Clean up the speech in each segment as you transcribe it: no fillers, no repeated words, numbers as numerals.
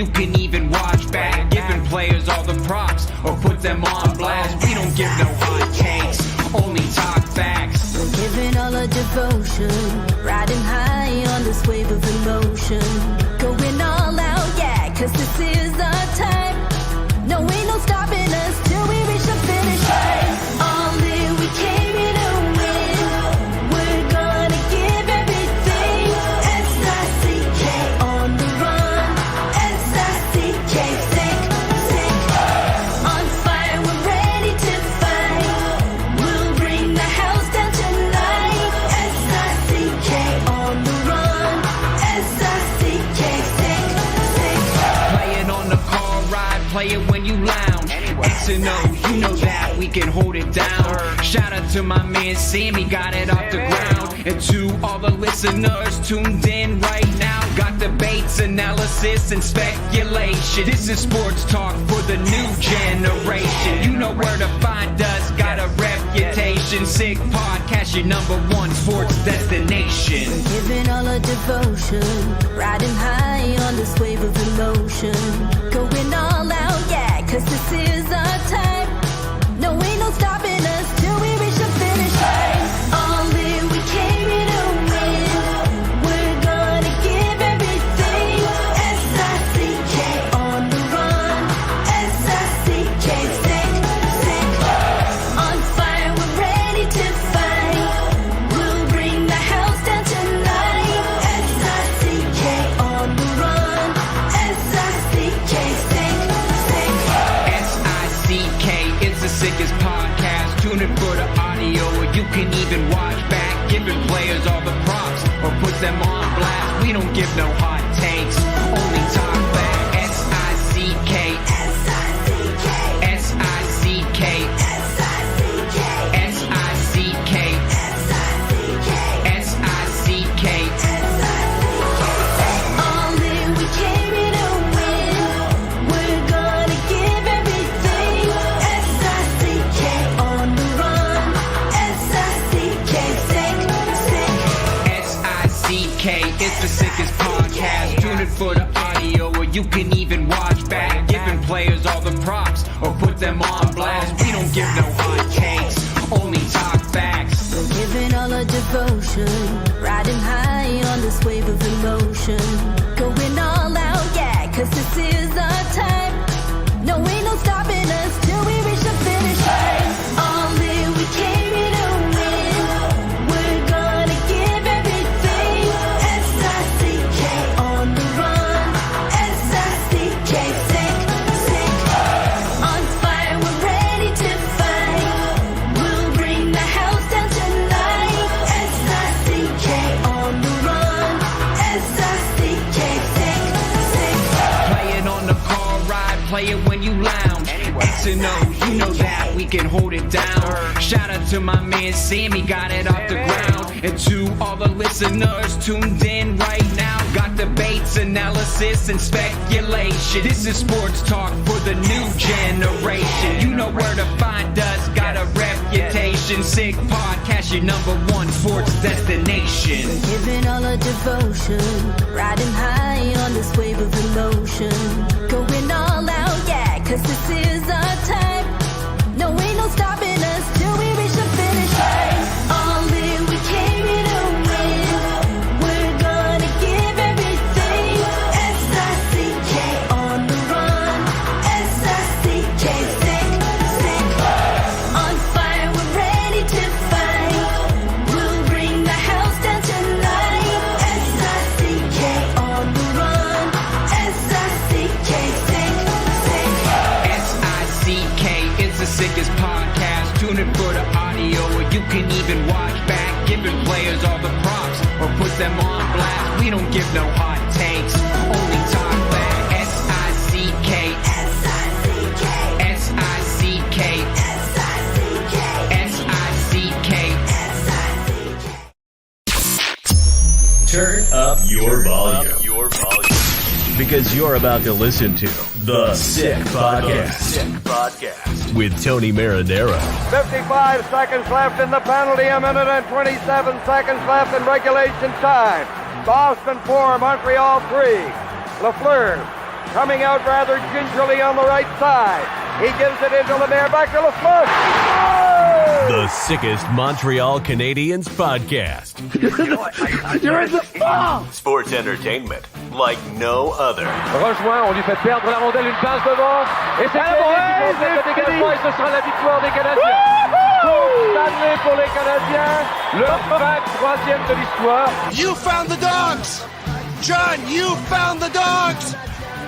you can even watch back. Giving players all the props or put them on blast. We don't give no hot takes, only talk facts. We're giving all our devotion, riding high on this wave of emotion. Going all out, yeah, cause this is our time. No, ain't no stopping us till we reach the finish line. All in, we came here to win. We're gonna give everything. S-I-C-K on the run. S-I-C-K, sick, sick. On fire, we're ready to fight. We'll bring the house down tonight. S-I-C-K on the run. S-I-C-K, sick, sick. Play it on the car ride, play it when you lounge. X and O, you know that we can hold it down. Shout out to my man Sammy, got it off the ground. And to all the listeners tuned in right now, got debates, analysis, and speculation. This is sports talk for the new generation. You know where to find us, got a reputation. Sick podcast, your #1 sports destination. Giving all our devotion, riding high on this wave of emotion. Going all out, yeah, cause this is our time. No, ain't no stopping us till we reach the finish line. All in, we came here to win. We're gonna give everything. S-I-C-K on the run. S-I-C-K, sick, sick. On fire, we're ready to fight. We'll bring the house down tonight. S-I-C-K on the run. S-I-C-K, sick, sick. S-I-C-K is the sickest podcast. Tune in for the audio, or you can even watch back. Giving players all the props or put them on blast. We don't give no hot takes, only talk back. S-I-C-K, S-I-C-K, S-I-C-K, S-I-C-K, S-I-C-K, S-I-C-K, S-I-C-K. All in, we came here to win. We're gonna give everything. S-I-C-K on the run. S-I-C-K, sick, sick. S-I-C-K is the sickest podcast. Tune in for the audio, or you can even watch back. Giving players all the props or put them on blast. We don't give no hot takes, only talk facts. We're giving all our devotion, riding high on this wave of emotion. Going all out, yeah, cause this is our time. No, ain't no stopping us till we reach the finish line. All in, we came here to win. We're gonna give everything. S-I-C-K on the run. S-I-C-K, sick, sick. On fire, we're ready to fight. We'll bring the house down tonight. S-I-C-K on the run. S-I-C-K, sick, sick. Play it on the car ride, play it when you lounge. X and O, you know that we can hold it down. Shout out to my man Sammy, got it off the ground. And to all the listeners tuned in right now, got debates, analysis, and speculation. This is sports talk for the new generation. You know where to find us, got a reputation. Sick podcast, your #1 sports destination. Giving all our devotion, riding high on this wave of emotion. Going all out, yeah, cause this is our time. No, ain't no stopping us till we reach the finish line. All in, we came here to win. We're gonna give everything. S-I-C-K on the run. S-I-C-K, sick, sick. On fire, we're ready to fight. We'll bring the house down tonight. S-I-C-K on the run. S-I-C-K, sick, sick. S-I-C-K is the sickest podcast. Tune in for the audio, or you can even watch back. Giving players all the props or put them on blast. We don't give no hot takes, only talk back. S-I-C-K, S-I-C-K, S-I-C-K, S-I-C-K, S-I-C-K. S-I-C-K. Turn up your volume. Because you're about to listen to The Sick Podcast. With Tony Marinaro. 55 seconds left in the penalty, a minute and 27 seconds left in regulation time. Boston 4, Montreal 3. Lafleur coming out rather gingerly on the right side. He gives it into Lemaire, back to LaSmush. Oh! The sickest Montreal Canadiens podcast. You're in the ball! Sports entertainment like no other. Rejoint, on lui fait perdre la rondelle, une passe devant. Et c'est le dégagement et ce sera la victoire des Canadiens. Coupe Stanley pour les Canadiens. Leur 23e de l'histoire. You found the dogs! John, you found the dogs!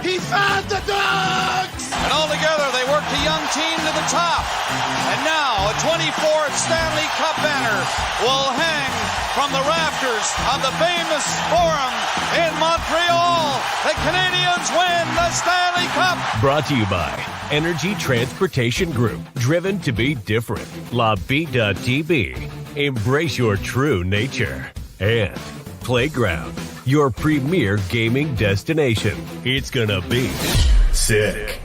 He found the dogs! And all together, they worked a young team to the top. And now, a 24th Stanley Cup banner will hang from the rafters of the famous Forum in Montreal. The Canadiens win the Stanley Cup. Brought to you by Energy Transportation Group. Driven to be different. Tibi. Embrace your true nature. And Playground, your premier gaming destination. It's gonna be sick.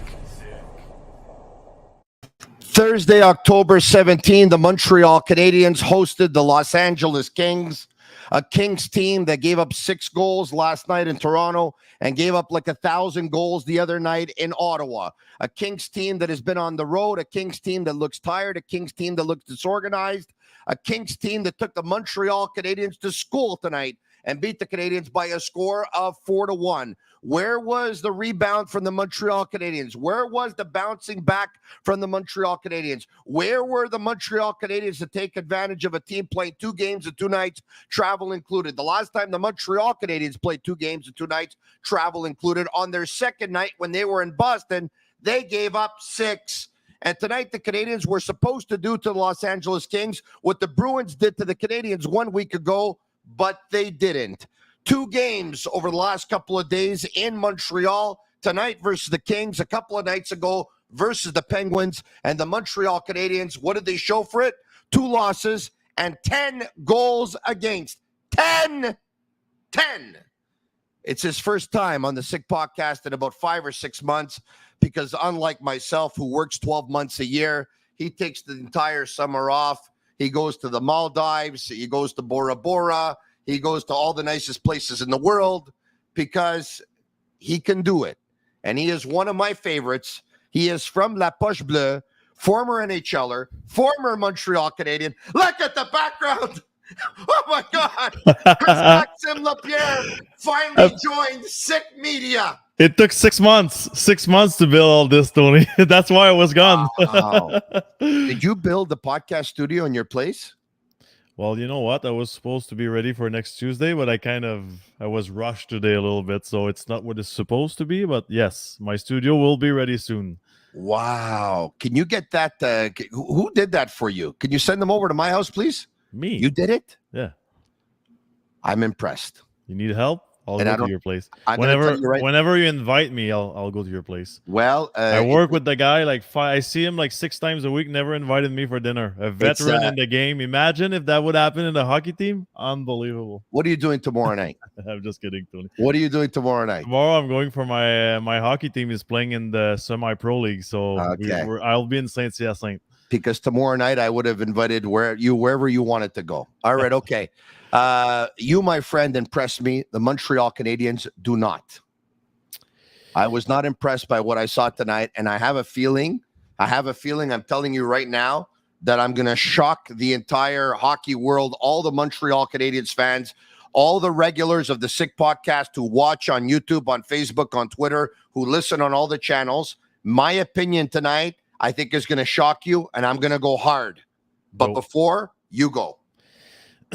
Thursday, October 17, the Montreal Canadiens hosted the Los Angeles Kings, a Kings team that gave up 6 goals last night in Toronto and gave up like 1,000 goals the other night in Ottawa. A Kings team that has been on the road, a Kings team that looks tired, a Kings team that looks disorganized, a Kings team that took the Montreal Canadiens to school tonight and beat the Canadiens by a score of 4-1. Where was the rebound from the Montreal Canadiens? Where was the bouncing back from the Montreal Canadiens? Where were the Montreal Canadiens to take advantage of a team playing 2 games and 2 nights, travel included? The last time the Montreal Canadiens played 2 games and 2 nights, travel included, on their second night when they were in Boston, they gave up 6. And tonight, the Canadiens were supposed to do to the Los Angeles Kings what the Bruins did to the Canadiens 1 week ago, but they didn't. 2 games over the last couple of days in Montreal, tonight versus the Kings, a couple of nights ago versus the Penguins, and the Montreal Canadiens, what did they show for it? 2 losses and 10 goals against. 10! It's his first time on the Sick Podcast in about 5 or 6 months, because unlike myself, who works 12 months a year, he takes the entire summer off. He goes to the Maldives. He goes to Bora Bora. He goes to all the nicest places in the world because he can do it. And he is one of my favorites. He is from La Poche Bleue, former NHLer, former Montreal Canadian. Look at the background. Oh, my God. Maxim Lapierre finally joined Sick Media. It took 6 months. 6 months to build all this, Tony. That's why I was gone. Wow. Did you build the podcast studio in your place? Well, you know what? I was supposed to be ready for next Tuesday, but I was rushed today a little bit, so it's not what it's supposed to be. But yes, my studio will be ready soon. Wow. Can you get that? Who did that for you? Can you send them over to my house, please? Me. You did it? Yeah. I'm impressed. You need help? I'll go to your place. Whenever you invite me, I'll go to your place. Well, I work with the guy I see him like 6 times a week. Never invited me for dinner. A veteran in the game. Imagine if that would happen in the hockey team. Unbelievable. What are you doing tomorrow night? I'm just kidding, Tony. What are you doing tomorrow night? Tomorrow I'm going for my hockey team is playing in the semi-pro league, so I'll be in Saint-Hyacinthe. Because tomorrow night I would have invited wherever you wanted to go. All right, okay. You, my friend, impressed me. The Montreal Canadiens do not. I was not impressed by what I saw tonight, and I have a feeling, I'm telling you right now, that I'm going to shock the entire hockey world, all the Montreal Canadiens fans, all the regulars of the Sick Podcast who watch on YouTube, on Facebook, on Twitter, who listen on all the channels. My opinion tonight, I think, is going to shock you, and I'm going to go hard. But before you go.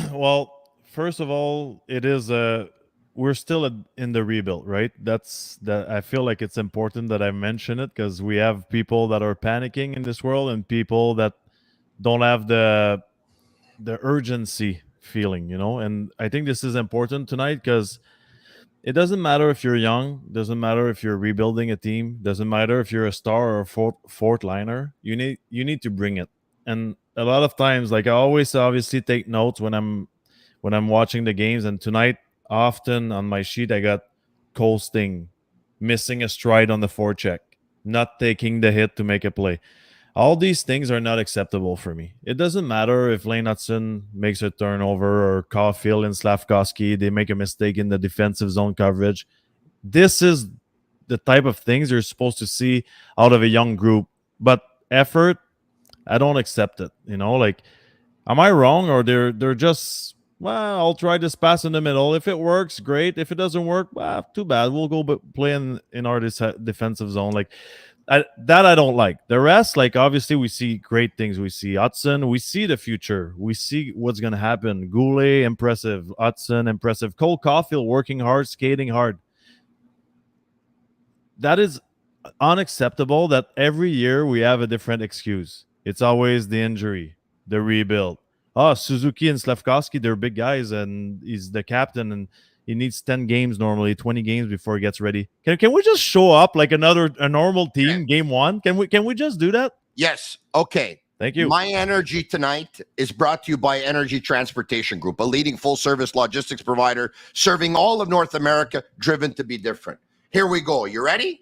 Well, first of all, it is we're still in the rebuild, right? I feel like it's important that I mention it because we have people that are panicking in this world and people that don't have the urgency feeling, and I think this is important tonight because it doesn't matter if you're young, doesn't matter if you're rebuilding a team, doesn't matter if you're a star or a fourth liner. You need to bring it. And a lot of times, like I always obviously take notes when I'm watching the games, and tonight often on my sheet I got coasting, missing a stride on the forecheck, not taking the hit to make a play. All these things are not acceptable for me. It doesn't matter if Lane Hudson makes a turnover or Caulfield and Slavkovsky, they make a mistake in the defensive zone coverage. This is the type of things you're supposed to see out of a young group. But effort, I don't accept it. Like, am I wrong, or they're just, well, I'll try this pass in the middle. If it works, great. If it doesn't work, well, too bad. We'll go play in our defensive zone. Like, I don't like. The rest, like, obviously we see great things. We see Hudson. We see the future. We see what's going to happen. Goulet, impressive. Hudson, impressive. Cole Caulfield, working hard, skating hard. That is unacceptable that every year we have a different excuse. It's always the injury, the rebuild. Suzuki and Slavkovsky, they're big guys, and he's the captain, and he needs 10 games normally, 20 games before he gets ready. Can we just show up like a normal team game one? Can we just do that? Yes. Okay. Thank you. My Energy tonight is brought to you by Energy Transportation Group, a leading full-service logistics provider serving all of North America, driven to be different. Here we go. You ready?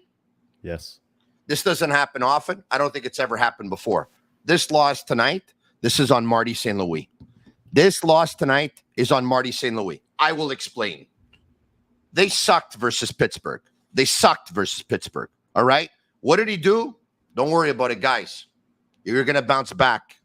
Yes. This doesn't happen often. I don't think it's ever happened before. This loss tonight, this is on Marty St. Louis. This loss tonight is on Marty St. Louis. I will explain. They sucked versus Pittsburgh. All right? What did he do? Don't worry about it, guys. You're going to bounce back.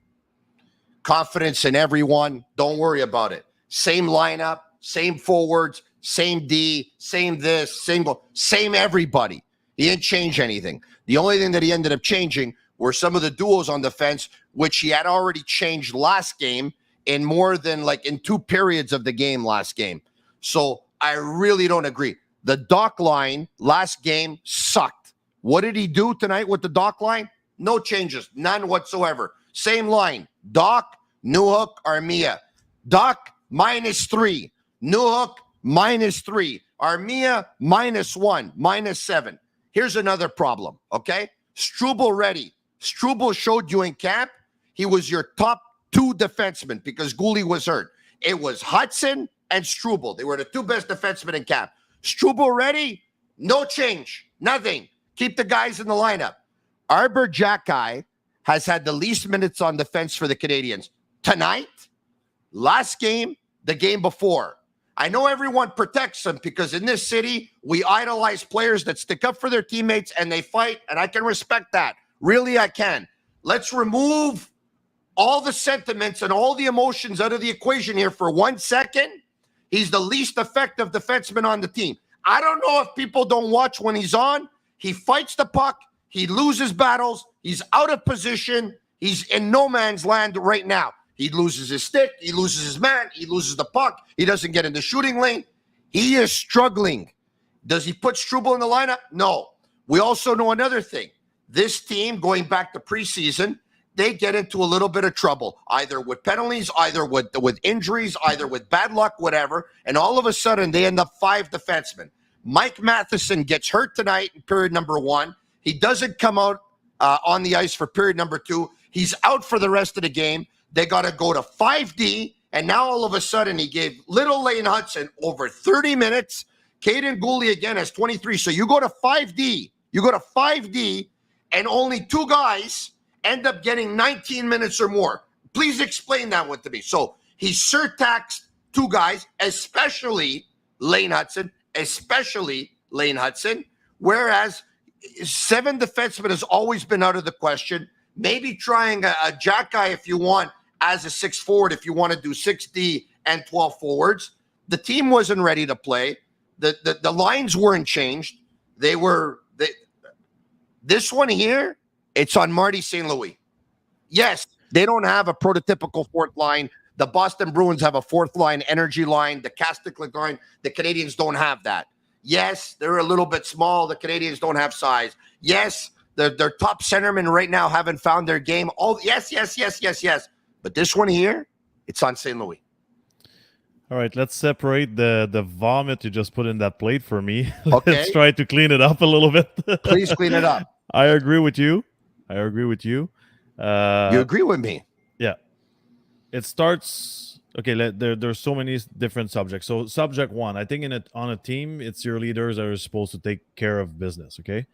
Confidence in everyone. Don't worry about it. Same lineup, same forwards, same D, same this, same everybody. He didn't change anything. The only thing that he ended up changing were some of the duos on defense, which he had already changed last game in more than like in 2 periods of the game last game. So I really don't agree. The Doc line last game sucked. What did he do tonight with the Doc line? No changes, none whatsoever. Same line. Doc, Newhook, Armia. Doc, -3. Newhook, -3. Armia, -1, -7. Here's another problem, okay? Struble ready. Struble showed you in camp he was your top 2 defensemen because Goulet was hurt. It was Hudson and Struble. They were the 2 best defensemen in camp. Struble ready? No change. Nothing. Keep the guys in the lineup. Arbor Jacki has had the least minutes on defense for the Canadiens. Tonight, last game, the game before. I know everyone protects them because in this city, we idolize players that stick up for their teammates and they fight, and I can respect that. Really, I can. Let's remove all the sentiments and all the emotions out of the equation here for 1 second. He's the least effective defenseman on the team. I don't know if people don't watch when he's on. He fights the puck. He loses battles. He's out of position. He's in no man's land right now. He loses his stick. He loses his man. He loses the puck. He doesn't get in the shooting lane. He is struggling. Does he put Struble in the lineup? No. We also know another thing. This team, going back to preseason, they get into a little bit of trouble, either with penalties, either with injuries, either with bad luck, whatever. And all of a sudden, they end up 5 defensemen. Mike Matheson gets hurt tonight in period number 1. He doesn't come out on the ice for period number 2. He's out for the rest of the game. They got to go to 5D, and now all of a sudden he gave little Lane Hudson over 30 minutes. Caden Goulet again has 23. So you go to 5D. And only 2 guys end up getting 19 minutes or more. Please explain that one to me. So he surtaxed 2 guys, especially Lane Hudson, whereas 7 defensemen has always been out of the question. Maybe trying a Jacki if you want as a 6 forward, if you want to do 6D and 12 forwards. The team wasn't ready to play. The lines weren't changed. This one here, it's on Marty St. Louis. Yes, they don't have a prototypical 4th line. The Boston Bruins have a 4th line energy line, the Kastic line. The Canadiens don't have that. Yes, they're a little bit small. The Canadiens don't have size. Yes, their top centermen right now haven't found their game. Oh, yes. But this one here, it's on St. Louis. All right, let's separate the vomit you just put in that plate for me. Okay. Let's try to clean it up a little bit. Please clean it up. I agree with you. You agree with me? Yeah. It starts... Okay, there's so many different subjects. So subject 1, I think on a team, it's your leaders that are supposed to take care of business, okay?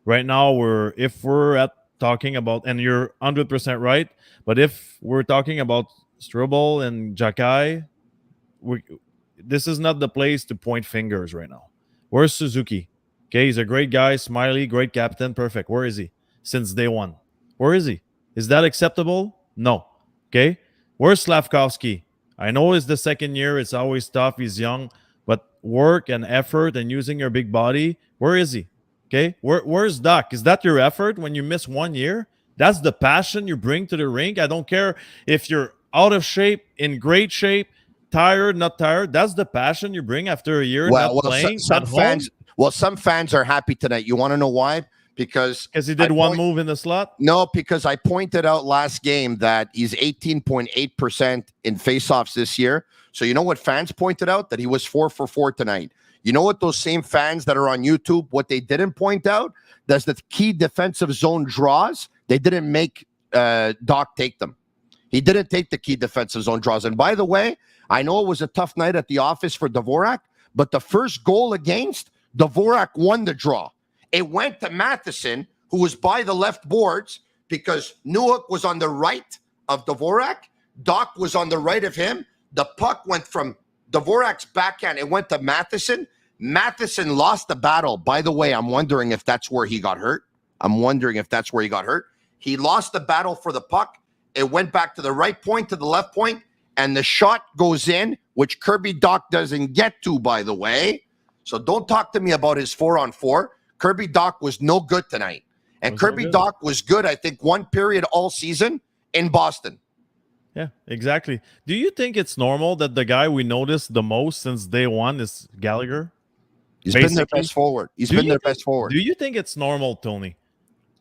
Right now, if we're talking about... And you're 100% right. But if we're talking about Struble and Jacki... This is not the place to point fingers right now. Where's Suzuki? Okay, he's a great guy, smiley, great captain, perfect. Where is he? Since day one. Where is he? Is that acceptable? No. Okay, where's Slavkovsky? I know it's the second year. It's always tough. He's young. But work and effort and using your big body, where is he? Okay, where's Doc? Is that your effort when you miss 1 year? That's the passion you bring to the rink. I don't care if you're out of shape, in great shape, tired, not tired. That's the passion you bring after a year not playing. Some fans. Well, some fans are happy tonight. You want to know why? Because he did one move in the slot. No, because I pointed out last game that he's 18.8% in faceoffs this year. So you know what fans pointed out? That he was 4 for 4 tonight. You know what those same fans that are on YouTube, what they didn't point out? That's the key defensive zone draws. They didn't make Doc take them. He didn't take the key defensive zone draws. And by the way, I know it was a tough night at the office for Dvorak, but the first goal against, Dvorak won the draw. It went to Matheson, who was by the left boards, because Newhook was on the right of Dvorak. Doc was on the right of him. The puck went from Dvorak's backhand. It went to Matheson. Matheson lost the battle. By the way, I'm wondering if that's where he got hurt. He lost the battle for the puck. It went back to the right point, to the left point, and the shot goes in, which Kirby Doc doesn't get to, by the way. So don't talk to me about his 4-on-4. Kirby Doc was no good tonight. And Kirby Doc was good, I think, one period all season in Boston. Yeah, exactly. Do you think it's normal that the guy we noticed the most since day one is Gallagher? He's been their best forward. Do you think it's normal, Tony?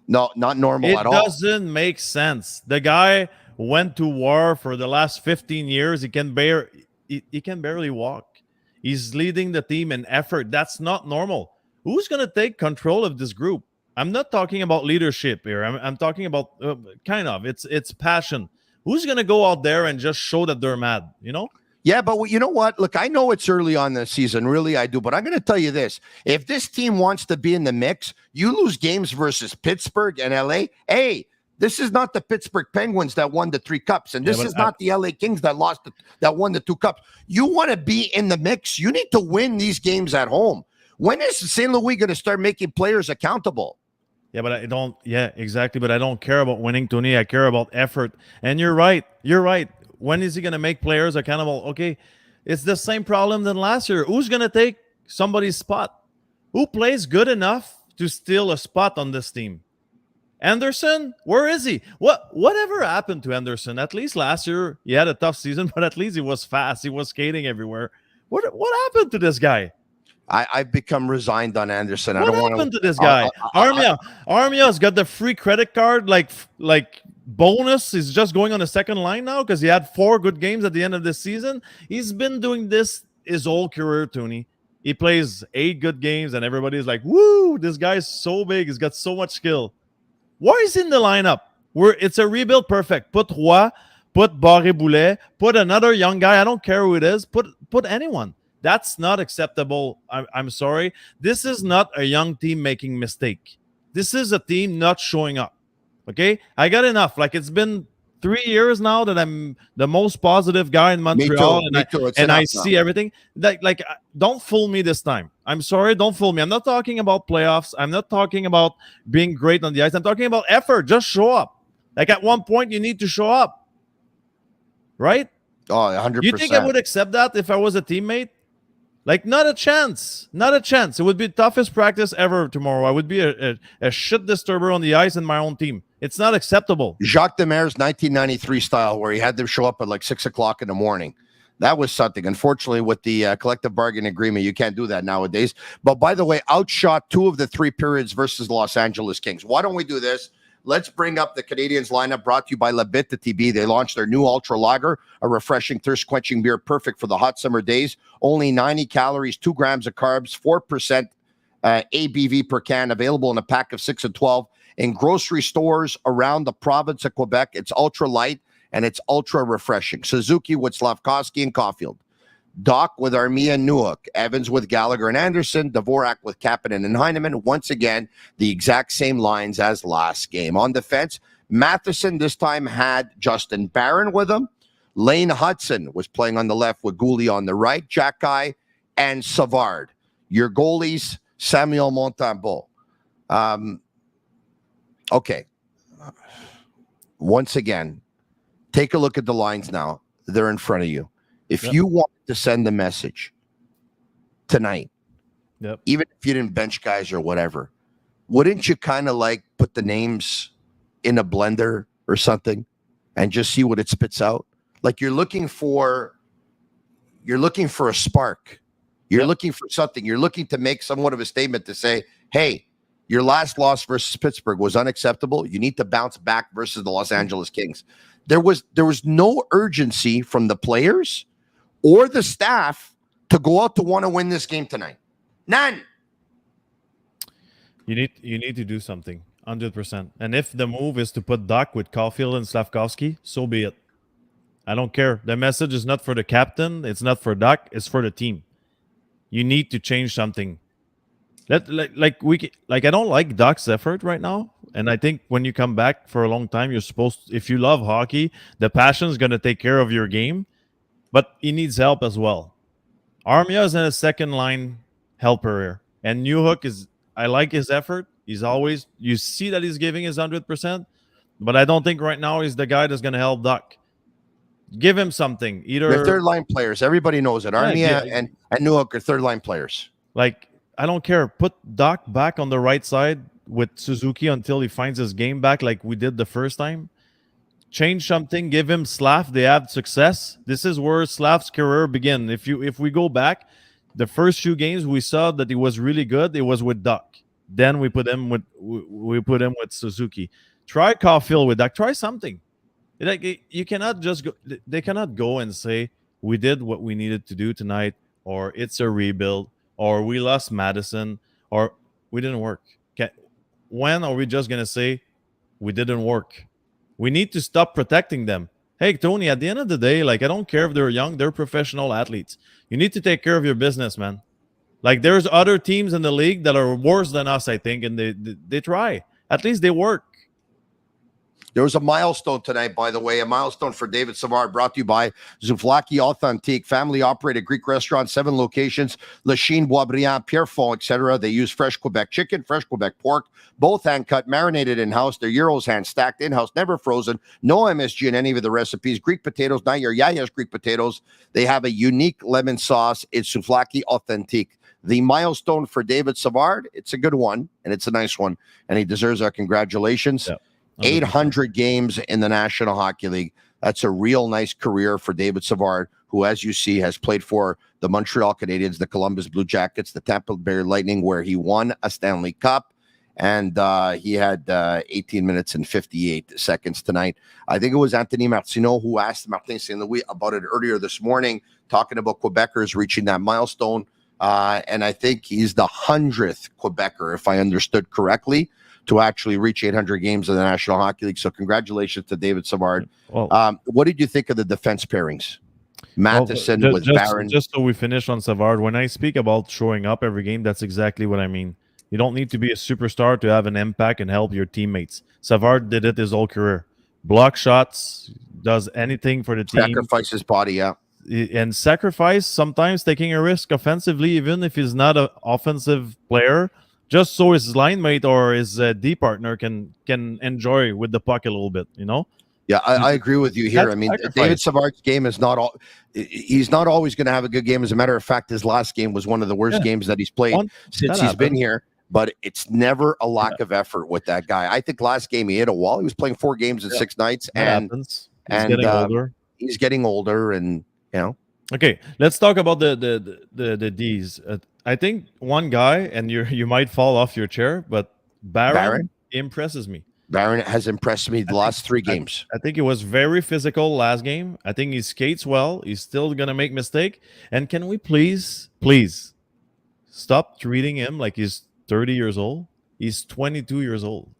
No, not normal at all. It doesn't make sense. The guy went to war for the last 15 years. He can barely walk. He's leading the team in effort. That's not normal. Who's going to take control of this group? I'm not talking about leadership here. I'm talking about it's passion. Who's going to go out there and just show that they're mad, you know? Yeah, but you know what? Look, I know it's early on the season. Really, I do. But I'm going to tell you this. If this team wants to be in the mix, you lose games versus Pittsburgh and LA. Hey, this is not the Pittsburgh Penguins that won the 3 cups. And this is not the LA Kings that won the 2 cups. You want to be in the mix. You need to win these games at home. When is St. Louis going to start making players accountable? Yeah, but I don't. Yeah, exactly. But I don't care about winning, Tony. I care about effort. And you're right. When is he going to make players accountable? Okay, it's the same problem than last year. Who's going to take somebody's spot? Who plays good enough to steal a spot on this team? Anderson, where is he? Whatever happened to Anderson? At least last year he had a tough season, but at least he was fast. He was skating everywhere. What happened to this guy? I've become resigned on Anderson. What happened to this guy? Armia's got the free credit card, like bonus. He's just going on the second line now because he had 4 good games at the end of this season. He's been doing this his whole career, Tony. He plays 8 good games, and everybody's like, "Woo! This guy's so big. He's got so much skill." Why is he in the lineup? It's a rebuild. Perfect. Put Roy, put Barré-Boulet, put another young guy. I don't care who it is. Put anyone. That's not acceptable. I'm sorry. This is not a young team making mistake. This is a team not showing up. Okay? I got enough. Like, it's been 3 years now that I'm the most positive guy in Montreal. Me too. I see everything. Like, don't fool me this time. I'm sorry. Don't fool me. I'm not talking about playoffs. I'm not talking about being great on the ice. I'm talking about effort. Just show up. Like, at one point, you need to show up. Right? Oh, 100%. You think I would accept that if I was a teammate? Like, not a chance. Not a chance. It would be the toughest practice ever tomorrow. I would be a shit disturber on the ice in my own team. It's not acceptable. Jacques Demers 1993 style, where he had them show up at like 6 o'clock in the morning. That was something. Unfortunately, with the collective bargaining agreement, you can't do that nowadays. But by the way, outshot 2 of the 3 periods versus Los Angeles Kings. Why don't we do this? Let's bring up the Canadiens lineup, brought to you by Bittt, the Tibi. They launched their new Ultra Lager, a refreshing, thirst-quenching beer perfect for the hot summer days. Only 90 calories, 2 grams of carbs, 4% ABV per can, available in a pack of 6 and 12 in grocery stores around the province of Quebec. It's ultra light and it's ultra refreshing. Suzuki with Slavkovsky and Caulfield. Doc with Armia and Newhook, Evans with Gallagher and Anderson, Dvorak with Kapanen and Heineman. Once again, the exact same lines as last game. On defense, Matheson this time had Justin Barron with him. Lane Hudson was playing on the left with Goulet on the right, Jack Guy and Savard. Your goalies, Samuel Montembeault. Okay. Once again, take a look at the lines now. They're in front of you. If you want to send a message tonight, even if you didn't bench guys or whatever, wouldn't you kind of like put the names in a blender or something and just see what it spits out? Like you're looking for a spark. You're looking for something. You're looking to make somewhat of a statement to say, hey, your last loss versus Pittsburgh was unacceptable. You need to bounce back versus the Los Angeles Kings. There was no urgency from the players or the staff to go out to want to win this game tonight. None. You need to do something, 100%. And if the move is to put Doc with Caulfield and Slavkovsky, so be it. I don't care. The message is not for the captain. It's not for Doc. It's for the team. You need to change something. I don't like Doc's effort right now. And I think when you come back for a long time, you're supposed to, if you love hockey, the passion is going to take care of your game. But he needs help as well. Armia is in a second line helper here. And Newhook I like his effort. He's always, you see that he's giving his 100%. But I don't think right now he's the guy that's going to help Doc. Give him something. Either they're third line players. Everybody knows it. Armia and Newhook are third line players. Like, I don't care. Put Doc back on the right side with Suzuki until he finds his game back like we did the first time. Change something. Give him Slav. They had success. This is where Slav's career began. If we go back, the first few games we saw that he was really good. It was with Doc. Then we put him with Suzuki. Try Caulfield with Doc. Try something. Like, you cannot just go. They cannot go and say we did what we needed to do tonight, or it's a rebuild, or we lost Madison, or we didn't work. When are we just gonna say we didn't work? We need to stop protecting them. Hey, Tony, at the end of the day, like, I don't care if they're young, they're professional athletes. You need to take care of your business, man. Like, there's other teams in the league that are worse than us, I think, and they try. At least they work. There was a milestone tonight, by the way, a milestone for David Savard, brought to you by Souvlaki Authentique, family-operated Greek restaurant, 7 locations, Lachine, Boisbriand, Pierrefonds, etc. They use fresh Quebec chicken, fresh Quebec pork, both hand-cut, marinated in-house. Their gyros hand-stacked in-house, never frozen, no MSG in any of the recipes. Greek potatoes, not your Yaya's Greek potatoes. They have a unique lemon sauce. It's Souvlaki Authentique. The milestone for David Savard, it's a good one, and it's a nice one, and he deserves our congratulations. Yeah. 800 games in the National Hockey League. That's a real nice career for David Savard, who, as you see, has played for the Montreal Canadiens, the Columbus Blue Jackets, the Tampa Bay Lightning, where he won a Stanley Cup. And he had 18 minutes and 58 seconds tonight. I think it was Anthony Martineau who asked Martin St. Louis about it earlier this morning, talking about Quebecers reaching that milestone. And I think he's the 100th Quebecer, if I understood correctly, to actually reach 800 games in the National Hockey League. So congratulations to David Savard. Well, what did you think of the defense pairings? Matheson with Barron. Just so we finish on Savard, when I speak about showing up every game, that's exactly what I mean. You don't need to be a superstar to have an impact and help your teammates. Savard did it his whole career. Block shots, does anything for the team. Sacrifice his body, yeah. And sacrifice, sometimes taking a risk offensively, even if he's not an offensive player, just so his line mate or his D partner can enjoy with the puck a little bit, you know? Yeah, I agree with you here. That's I mean, sacrifice. David Savard's game is not all. He's not always going to have a good game. As a matter of fact, his last game was one of the worst games that he's played since he's been here. But it's never a lack of effort with that guy. I think last game he hit a wall. He was playing 4 games in 6 nights, and getting older. He's getting older, and you know. Okay, let's talk about the D's. I think one guy, and you might fall off your chair, but Barron impresses me. Barron has impressed me the last 3 games. I think he was very physical last game. I think he skates well. He's still going to make mistake. And can we please stop treating him like he's 30 years old? He's 22 years old.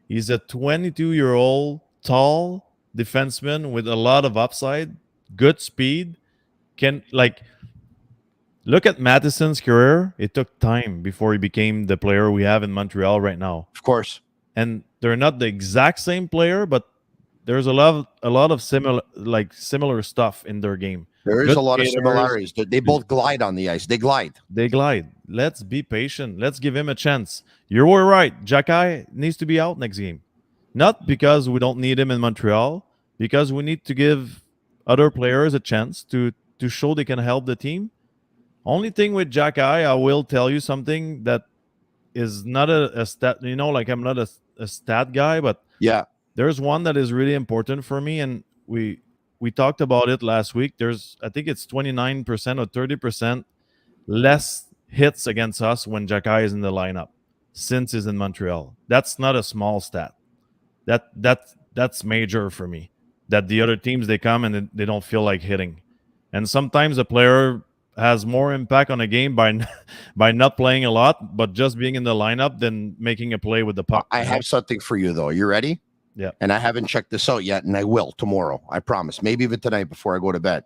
He's a 22-year-old tall defenseman with a lot of upside, good speed. Look at Matheson's career. It took time before he became the player we have in Montreal right now. Of course. And they're not the exact same player, but there's a lot of similar stuff in their game. There is a lot of similarities. They both glide on the ice. They glide. let's be patient. Let's give him a chance. You were right. Jacky needs to be out next game. Not because we don't need him in Montreal, because we need to give other players a chance to show they can help the team. Only thing with Jacky, I will tell you something that is not a stat. Like I'm not a stat guy, but Yeah. there's one that is really important for me, and we talked about it last week. I think it's 29% or 30% less hits against us when Jacky is in the lineup since he's in Montreal. That's not a small stat. That's major for me. That the other teams, they come and they don't feel like hitting, and sometimes a player has more impact on a game by not playing a lot, but just being in the lineup than making a play with the puck. I have something for you though. You ready? Yeah. And I haven't checked this out yet, and I will tomorrow. I promise. Maybe even tonight before I go to bed.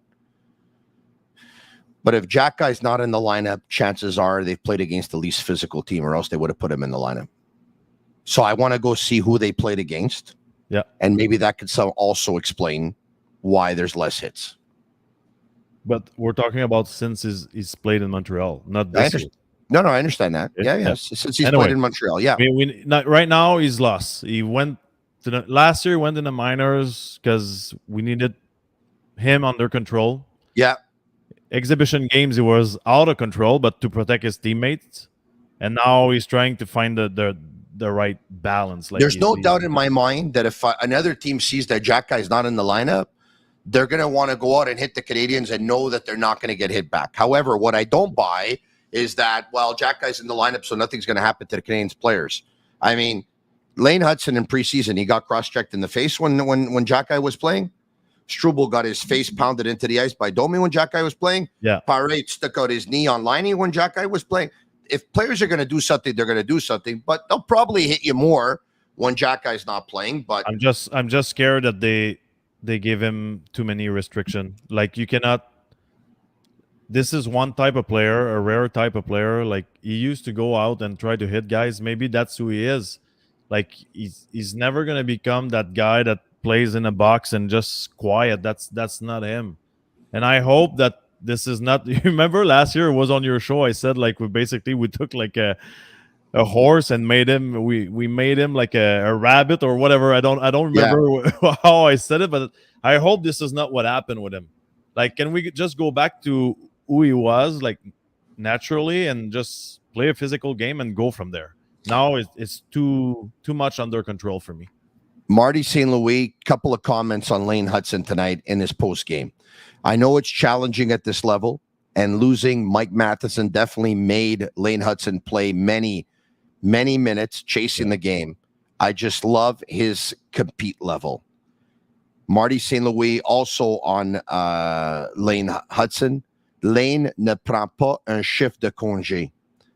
But if Jacky's not in the lineup, chances are they've played against the least physical team, or else they would have put him in the lineup. So I want to go see who they played against. Yeah. And maybe that could also explain why there's less hits. But we're talking about since he's played in Montreal, not this year. No, I understand that. Yeah. Since he's played in Montreal, yeah. I mean, right now he's lost. He went to last year, went in the minors because we needed him under control. Yeah. Exhibition games, he was out of control, but to protect his teammates. And now he's trying to find the right balance. There's no doubt in my mind that if another team sees that Jacky is not in the lineup, they're going to want to go out and hit the Canadiens and know that they're not going to get hit back. However, what I don't buy is that, well, Jacky's in the lineup, so nothing's going to happen to the Canadiens players. I mean, Lane Hudson in preseason, he got cross-checked in the face when Jacky was playing. Struble got his face pounded into the ice by Domi when Jacky was playing. Yeah. Parade stuck out his knee on Liney when Jacky was playing. If players are going to do something, they're going to do something, but they'll probably hit you more when Jacky's not playing. But I'm just scared that they give him too many restrictions. Like, you cannot. This is one type of player, a rare type of player. Like, he used to go out and try to hit guys. Maybe that's who he is. Like, he's never gonna become that guy that plays in a box and just quiet. That's not him. And I hope that this is not. You remember last year it was on your show. I said, like, we took like a horse and made him. We made him like a rabbit or whatever. I don't remember how I said it, but I hope this is not what happened with him. Like, can we just go back to who he was, like, naturally, and just play a physical game and go from there? Now it's too much under control for me. Marty St. Louis, couple of comments on Lane Hudson tonight in his post game. I know it's challenging at this level, and losing Mike Matheson definitely made Lane Hudson play many minutes chasing the game. I just love his compete level. Marty St. Louis also on Lane Hudson. Lane ne prend pas un shift de congé.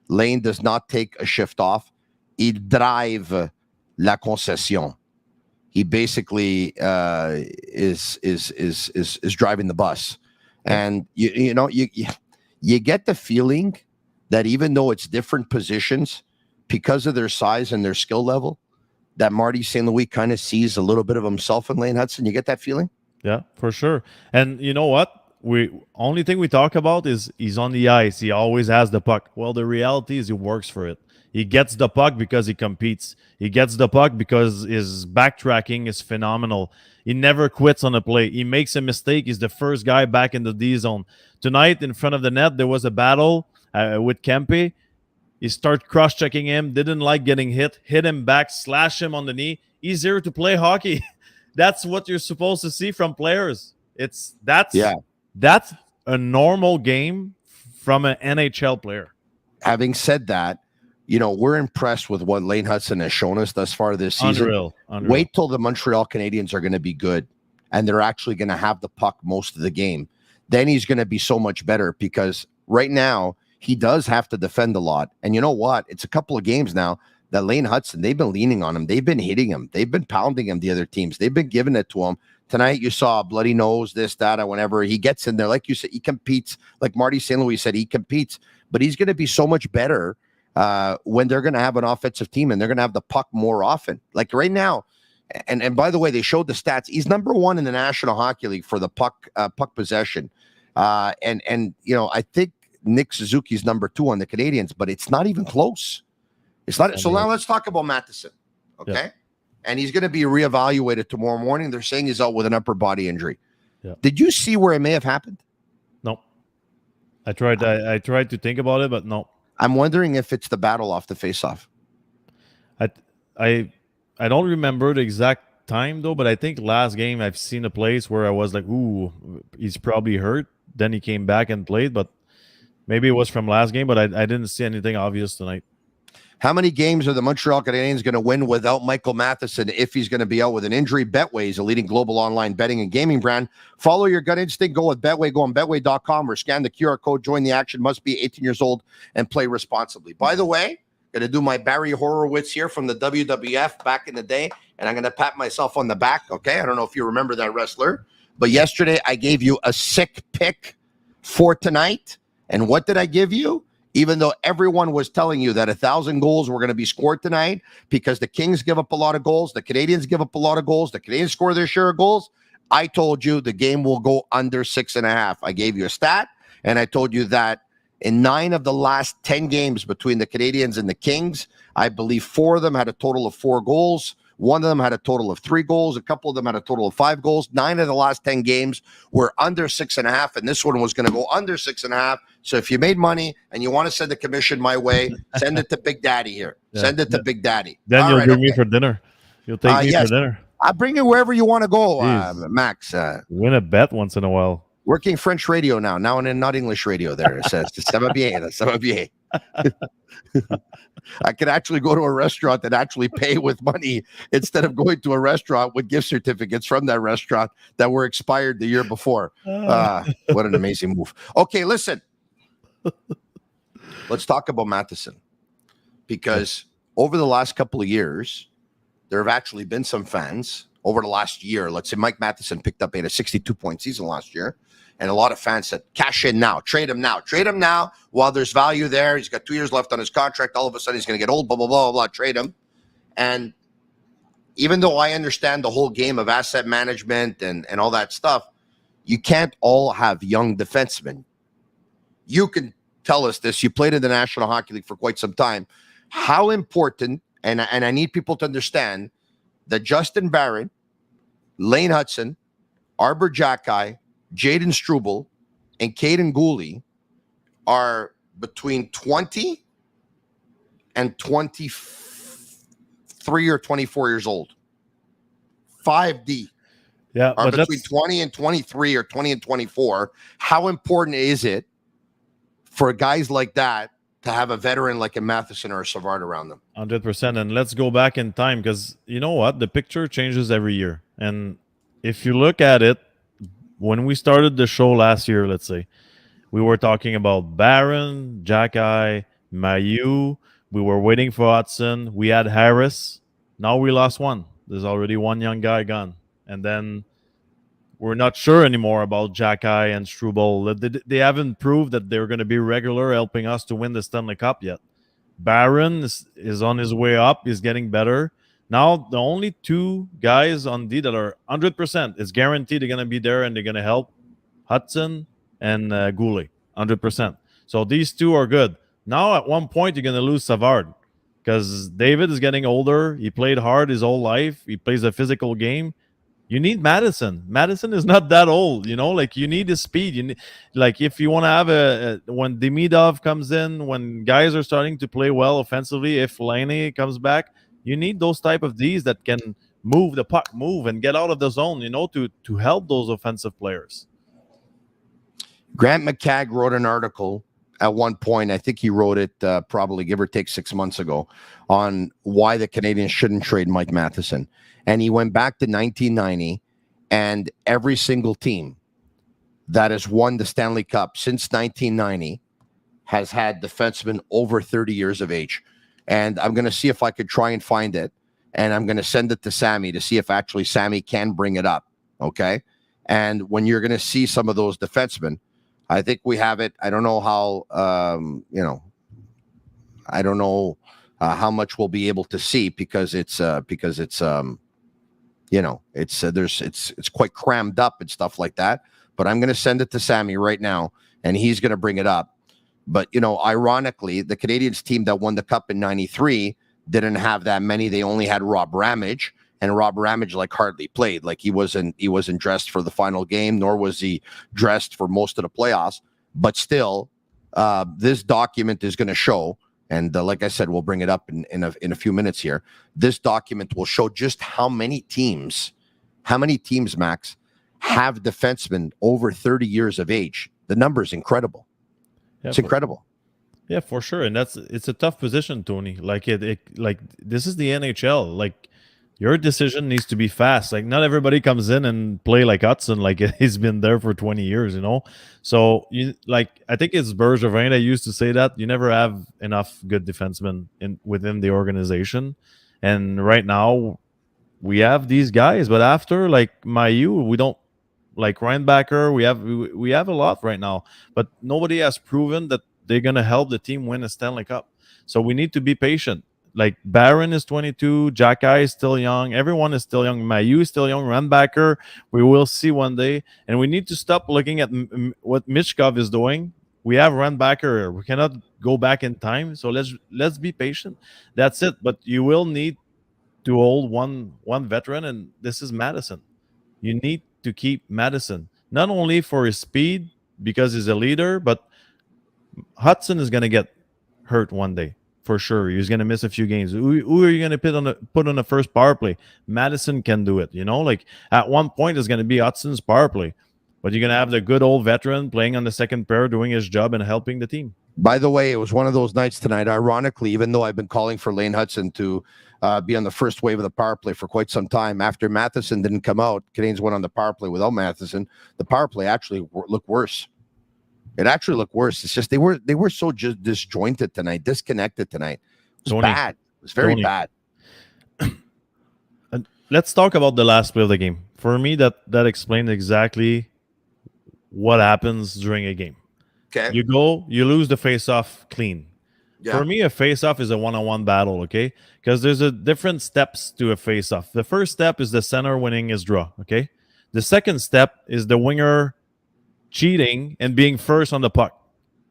Lane does not take a shift off. Il drive la concession. He basically is driving the bus, and you get the feeling that even though it's different positions, because of their size and their skill level, that Marty St. Louis kind of sees a little bit of himself in Lane Hudson. You get that feeling? Yeah, for sure. And you know what? Only thing we talk about is he's on the ice. He always has the puck. Well, the reality is he works for it. He gets the puck because he competes. He gets the puck because his backtracking is phenomenal. He never quits on a play. He makes a mistake. He's the first guy back in the D zone. Tonight, in front of the net, there was a battle with Kempe. He started cross-checking him, didn't like getting hit him back, slash him on the knee. Easier to play hockey. That's what you're supposed to see from players. That's a normal game from an NHL player. Having said that, we're impressed with what Lane Hudson has shown us thus far this season. Unreal. Wait till the Montreal Canadiens are going to be good and they're actually going to have the puck most of the game. Then he's going to be so much better, because right now he does have to defend a lot. And you know what? It's a couple of games now that Lane Hudson, they've been leaning on him. They've been hitting him. They've been pounding him, the other teams. They've been giving it to him. Tonight, you saw a bloody nose, this, that, and whenever he gets in there, like you said, he competes. Like Marty St. Louis said, he competes. But he's going to be so much better when they're going to have an offensive team and they're going to have the puck more often. Like right now, and by the way, they showed the stats. He's number one in the National Hockey League for the puck possession. I think Nick Suzuki's number 2 on the Canadiens, but it's not even close. It's not. So now let's talk about Matheson, okay? Yeah. And he's going to be reevaluated tomorrow morning. They're saying he's out with an upper body injury. Yeah. Did you see where it may have happened? No. I tried to think about it, but no. I'm wondering if it's the battle off the face-off. I don't remember the exact time though, but I think last game I've seen a place where I was like, ooh, he's probably hurt. Then he came back and played, but maybe it was from last game, but I didn't see anything obvious tonight. How many games are the Montreal Canadiens going to win without Michael Matheson if he's going to be out with an injury? Betway is a leading global online betting and gaming brand. Follow your gut instinct. Go with Betway. Go on Betway.com or scan the QR code. Join the action. Must be 18 years old and play responsibly. By the way, going to do my Barry Horowitz here from the WWF back in the day, and I'm going to pat myself on the back, okay? I don't know if you remember that wrestler, but yesterday I gave you a sick pick for tonight. And what did I give you? Even though everyone was telling you that 1,000 goals were going to be scored tonight because the Kings give up a lot of goals, the Canadiens give up a lot of goals, the Canadiens score their share of goals, I told you the game will go under 6.5. I gave you a stat, and I told you that in 9 of the last 10 games between the Canadiens and the Kings, I believe 4 of them had a total of 4 goals. 1 of them had a total of 3 goals. A couple of them had a total of 5 goals. 9 of the last 10 games were under 6.5, and this one was going to go under 6.5. So if you made money and you want to send the commission my way, send it to Big Daddy here. Yeah. Send it to Big Daddy. Then All you'll right, bring me for dinner. You'll take me for dinner. I'll bring you wherever you want to go, Max. Win a bet once in a while. Working French radio now and not English radio there. It says, ça va bien, ça va bien. I could actually go to a restaurant and actually pay with money instead of going to a restaurant with gift certificates from that restaurant that were expired the year before. What an amazing move. Okay, listen. Let's talk about Matheson, because over the last couple of years, there have actually been some fans over the last year. Let's say Mike Matheson picked up a 62-point season last year. And a lot of fans said, cash in now, trade him now while there's value there. He's got 2 years left on his contract. All of a sudden, he's going to get old, blah, blah, blah, blah, trade him. And even though I understand the whole game of asset management and all that stuff, you can't all have young defensemen. You can tell us this. You played in the National Hockey League for quite some time. How important, and I need people to understand, that Justin Barron, Lane Hudson, Arbor Jacki, Jaden Struble, and Caden Gooley are between 20 and 23 or 24 years old. 5D. Yeah, are but between 20 and 23 or 20 and 24. How important is it for guys like that to have a veteran like a Matheson or a Savard around them? 100%. And let's go back in time, because you know what? The picture changes every year. And if you look at it, when we started the show last year, let's say, we were talking about Barron, Jacki, Mayu. We were waiting for Hudson. We had Harris. Now we lost one. There's already one young guy gone. And then we're not sure anymore about Jacki and Struble. They haven't proved that they're going to be regular helping us to win the Stanley Cup yet. Barron is on his way up. He's getting better. Now, the only 2 guys on D that are 100% is guaranteed they're going to be there and they're going to help, Hudson and Gooley, 100%. So these 2 are good. Now, at one point, you're going to lose Savard because David is getting older. He played hard his whole life. He plays a physical game. You need Madison. Madison is not that old, like you need his speed. You need, like, if you want to have when Demidov comes in, when guys are starting to play well offensively, if Laney comes back, you need those type of Ds that can move the puck, and get out of the zone, to help those offensive players. Grant McCagg wrote an article at one point. I think he wrote it probably give or take 6 months ago on why the Canadiens shouldn't trade Mike Matheson. And he went back to 1990, and every single team that has won the Stanley Cup since 1990 has had defensemen over 30 years of age. And I'm going to see if I could try and find it. And I'm going to send it to Sammy to see if actually Sammy can bring it up. Okay. And when you're going to see some of those defensemen, I think we have it. I don't know how, I don't know how much we'll be able to see because it's quite crammed up and stuff like that. But I'm going to send it to Sammy right now, and he's going to bring it up. But, ironically, the Canadiens team that won the Cup in 93 didn't have that many. They only had Rob Ramage, and Rob Ramage hardly played. He wasn't dressed for the final game, nor was he dressed for most of the playoffs. But still, this document is going to show, and like I said, we'll bring it up in a few minutes here. This document will show just how many teams, Max, have defensemen over 30 years of age. The number is incredible. Yeah, it's incredible. Yeah, for sure. And it's a tough position, Tony. This is the NHL. Your decision needs to be fast. Not everybody comes in and play like Hudson, he's been there for 20 years, So I think it's Bergevin that used to say that you never have enough good defensemen within the organization. And right now we have these guys, but after Mailloux, we don't Reinbacher. We have a lot right now, but nobody has proven that they're gonna help the team win a Stanley Cup. So we need to be patient. Barron is 22, Jacky is still young, everyone is still young, Mailloux is still young, Reinbacher, we will see one day, and we need to stop looking at what Michkov is doing. We have Reinbacher, we cannot go back in time, so let's be patient. That's it. But you will need to hold one veteran, and this is Madison. You need to keep Madison, not only for his speed because he's a leader, but Hudson is going to get hurt one day for sure. He's going to miss a few games. Who are you going to put on the first power play? Madison can do it. At one point it's going to be Hudson's power play, but you're going to have the good old veteran playing on the second pair, doing his job and helping the team. By the way, it was one of those nights tonight, ironically, even though I've been calling for Lane Hudson to be on the first wave of the power play for quite some time. After Matheson didn't come out, Canadiens went on the power play without Matheson. The power play actually looked worse. It actually looked worse. It's just they were so just disjointed tonight, disconnected tonight. It was bad. It was very bad. Let's talk about the last play of the game. For me, that explained exactly what happens during a game. Okay. You lose the face-off clean. Yeah. For me, a face-off is a one-on-one battle, okay? Because there's different steps to a face-off. The first step is the center winning his draw, okay? The second step is the winger cheating and being first on the puck,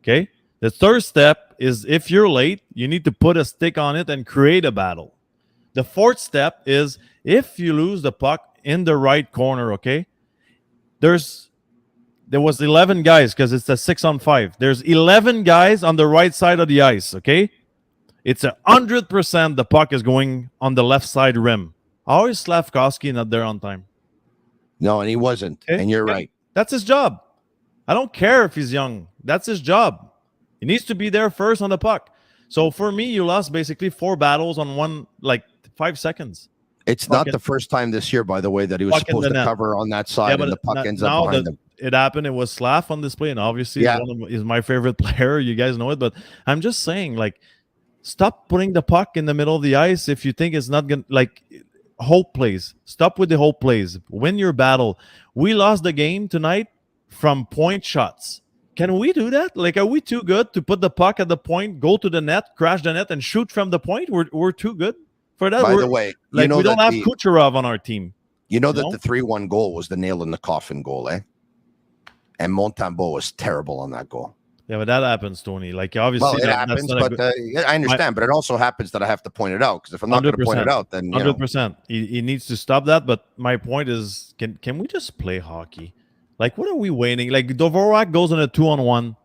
okay? The third step is if you're late, you need to put a stick on it and create a battle. The fourth step is if you lose the puck in the right corner, okay? There was 11 guys because it's a 6-on-5. There's 11 guys on the right side of the ice, okay? It's 100% the puck is going on the left side rim. How is Slavkovsky not there on time? No, and he wasn't. Okay? And you're right. That's his job. I don't care if he's young. That's his job. He needs to be there first on the puck. So for me, you lost basically 4 battles on 5 seconds. It's not the first time this year, by the way, that he was supposed to cover on that side and the puck ends up behind him. It happened. It was Slav on display, and obviously he's my favorite player. You guys know it, but I'm just saying, stop putting the puck in the middle of the ice if you think it's not going to, hope plays. Stop with the hope plays. Win your battle. We lost the game tonight from point shots. Can we do that? Are we too good to put the puck at the point, go to the net, crash the net, and shoot from the point? We're too good for that. By the way, we don't have Kucherov on our team. You know that the 3-1 goal was the nail in the coffin goal, eh? And Montembeault was terrible on that goal. Yeah, but that happens, Tony. Obviously, well, it happens, but I understand. But it also happens that I have to point it out, because if I'm not going to point it out, then 100%. He needs to stop that. But my point is, can we just play hockey? What are we waiting? Dvorak goes on a 2-on-1.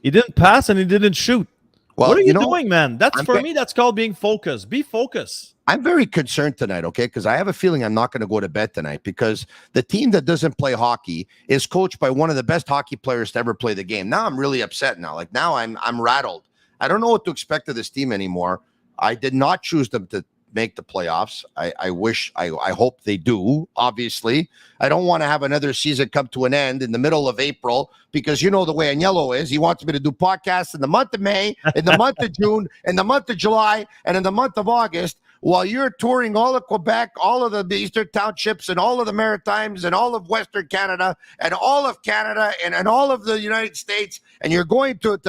He didn't pass and he didn't shoot. Well, what are you doing, man? That's me. That's called being focused. Be focused. I'm very concerned tonight, okay? Because I have a feeling I'm not going to go to bed tonight, because the team that doesn't play hockey is coached by one of the best hockey players to ever play the game. Now I'm really upset now. Now I'm rattled. I don't know what to expect of this team anymore. I did not choose them to make the playoffs. I hope they do, obviously. I don't want to have another season come to an end in the middle of April, because you know the way Agnello is. He wants me to do podcasts in the month of May, in the month of June, in the month of July, and in the month of August, while you're touring all of Quebec, all of the Eastern Townships, and all of the Maritimes, and all of Western Canada, and all of Canada, and all of the United States, and you're going to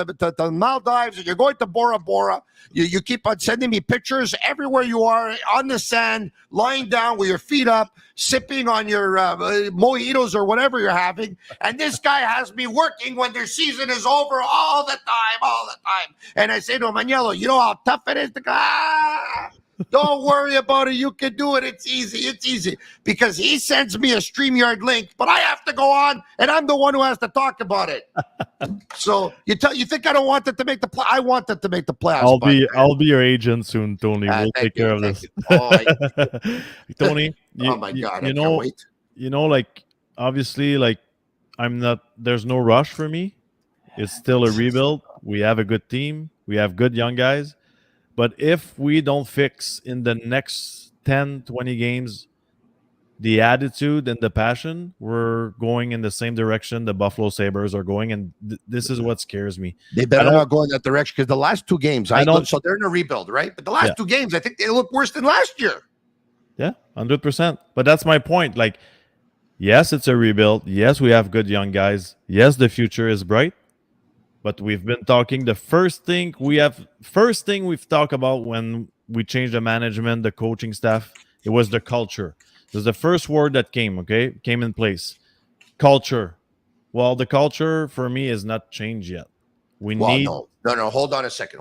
Maldives, and you're going to Bora Bora. You keep on sending me pictures everywhere you are, on the sand, lying down with your feet up, sipping on your mojitos or whatever you're having. And this guy has me working when their season is over all the time. And I say to him, Agnello, you know how tough it is to go? Don't worry about it. You can do it. It's easy. Because he sends me a StreamYard link, but I have to go on, and I'm the one who has to talk about it. So you think I don't want it to make the play? I want it to make the playoffs. I'll be your agent soon, Tony. We'll take care of this. Tony, oh my God, I know, can't wait. You know, like, obviously, like, there's no rush for me. It's still a rebuild. We have a good team. We have good young guys. But if we don't fix in the next 10, 20 games the attitude and the passion, we're going in the same direction the Buffalo Sabres are going, and this is what scares me. They better not go in that direction, because the last two games, so they're in a rebuild, right? But the last two games, I think they look worse than last year. Yeah, 100%. But that's my point. Like, yes, it's a rebuild. Yes, we have good young guys. Yes, the future is bright. But we've been talking. The first thing we've talked about when we changed the management, the coaching staff, it was the culture. It was the first word that came in place. Culture. Well, the culture for me is not changed yet. No. Hold on a second.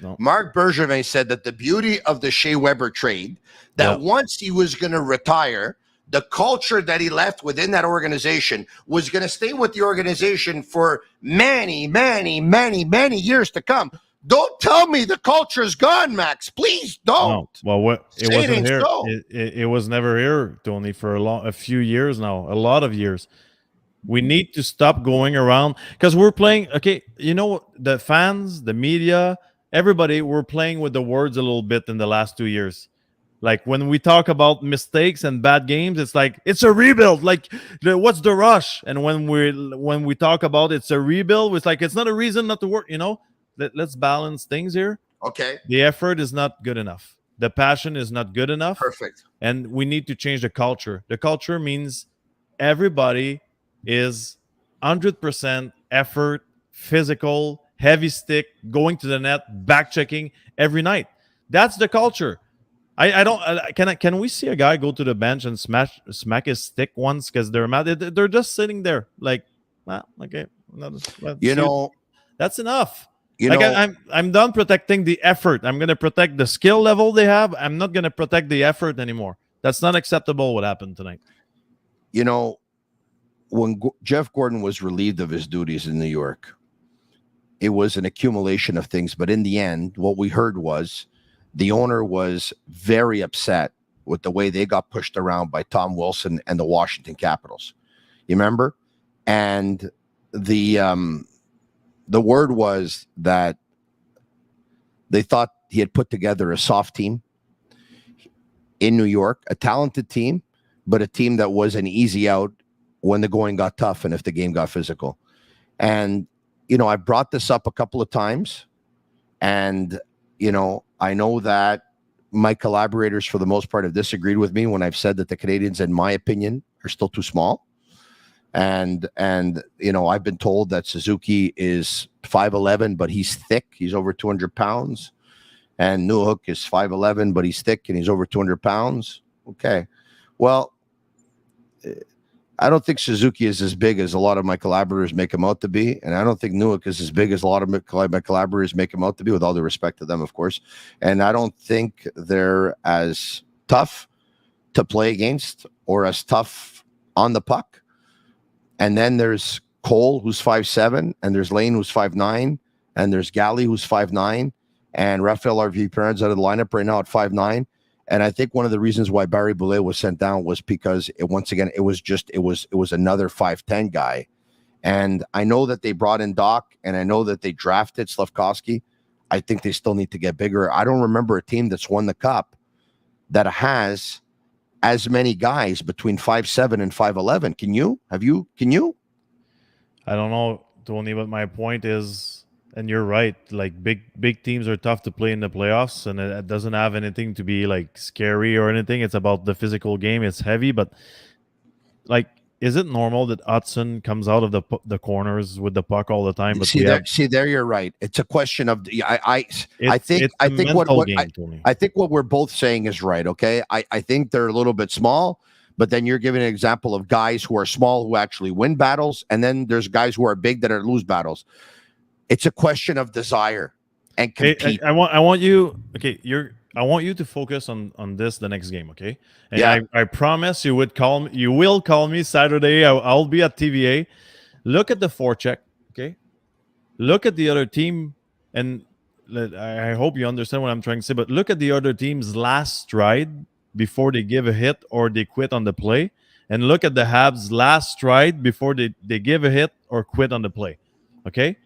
No. Marc Bergevin said that the beauty of the Shea Weber trade, that once he was going to retire, the culture that he left within that organization was going to stay with the organization for many, many, many, many years to come. Don't tell me the culture is gone, Max. Please don't. No. Well, it wasn't here. So. It was never here, Tony, for a few years now, a lot of years. We need to stop going around, because we're playing. Okay, you know, the fans, the media, everybody, we're playing with the words a little bit in the last 2 years. Like, when we talk about mistakes and bad games, it's like, it's a rebuild. Like, what's the rush? And when we talk about it's a rebuild, it's like, it's not a reason not to work. You know, let's balance things here. Okay. The effort is not good enough. The passion is not good enough. Perfect. And we need to change the culture. The culture means everybody is 100% effort, physical, heavy stick, going to the net, back checking every night. That's the culture. I don't. Can we see a guy go to the bench and smack his stick once because they're mad? They're just sitting there like, okay, that's enough. I'm done protecting the effort. I'm gonna protect the skill level they have. I'm not gonna protect the effort anymore. That's not acceptable. What happened tonight? You know, when Jeff Gordon was relieved of his duties in New York, it was an accumulation of things. But in the end, what we heard was, the owner was very upset with the way they got pushed around by Tom Wilson and the Washington Capitals. You remember? And the word was that they thought he had put together a soft team in New York, a talented team, but a team that was an easy out when the going got tough and if the game got physical. And, you know, I brought this up a couple of times, and, you know, I know that my collaborators, for the most part, have disagreed with me when I've said that the Canadiens, in my opinion, are still too small. And you know, I've been told that Suzuki is 5'11", but he's thick. He's over 200 pounds. And Newhook is 5'11", but he's thick and he's over 200 pounds. Okay. Well, I don't think Suzuki is as big as a lot of my collaborators make him out to be. And I don't think Newhook is as big as a lot of my collaborators make him out to be, with all due respect to them, of course. And I don't think they're as tough to play against or as tough on the puck. And then there's Cole, who's 5'7", and there's Lane, who's 5'9", and there's Galley, who's 5'9", and Raphael Harvey-Perrin's out of the lineup right now at 5'9". And I think one of the reasons why Barry Boulet was sent down was because it was another 5'10" guy. And I know that they brought in Doc, and I know that they drafted Slavkovsky. I think they still need to get bigger. I don't remember a team that's won the cup that has as many guys between 5'7" and 5'11". Can you? Can you? I don't know, Tony, but my point is, And you're right. Like big teams are tough to play in the playoffs, and it doesn't have anything to be like scary or anything. It's about the physical game. It's heavy, but like, is it normal that Hudson comes out of the corners with the puck all the time? But See there, you're right. It's a question of I think what we're both saying is right. Okay, I think they're a little bit small, but then you're giving an example of guys who are small who actually win battles, and then there's guys who are big that are lose battles. It's a question of desire and compete. I want you. Okay, I want you to focus on this the next game, okay? And I promise you will call me Saturday. I'll be at TVA. Look at the forecheck, okay? Look at the other team, and I hope you understand what I'm trying to say, but look at the other team's last stride before they give a hit or they quit on the play, and look at the Habs' last stride before they give a hit or quit on the play, okay?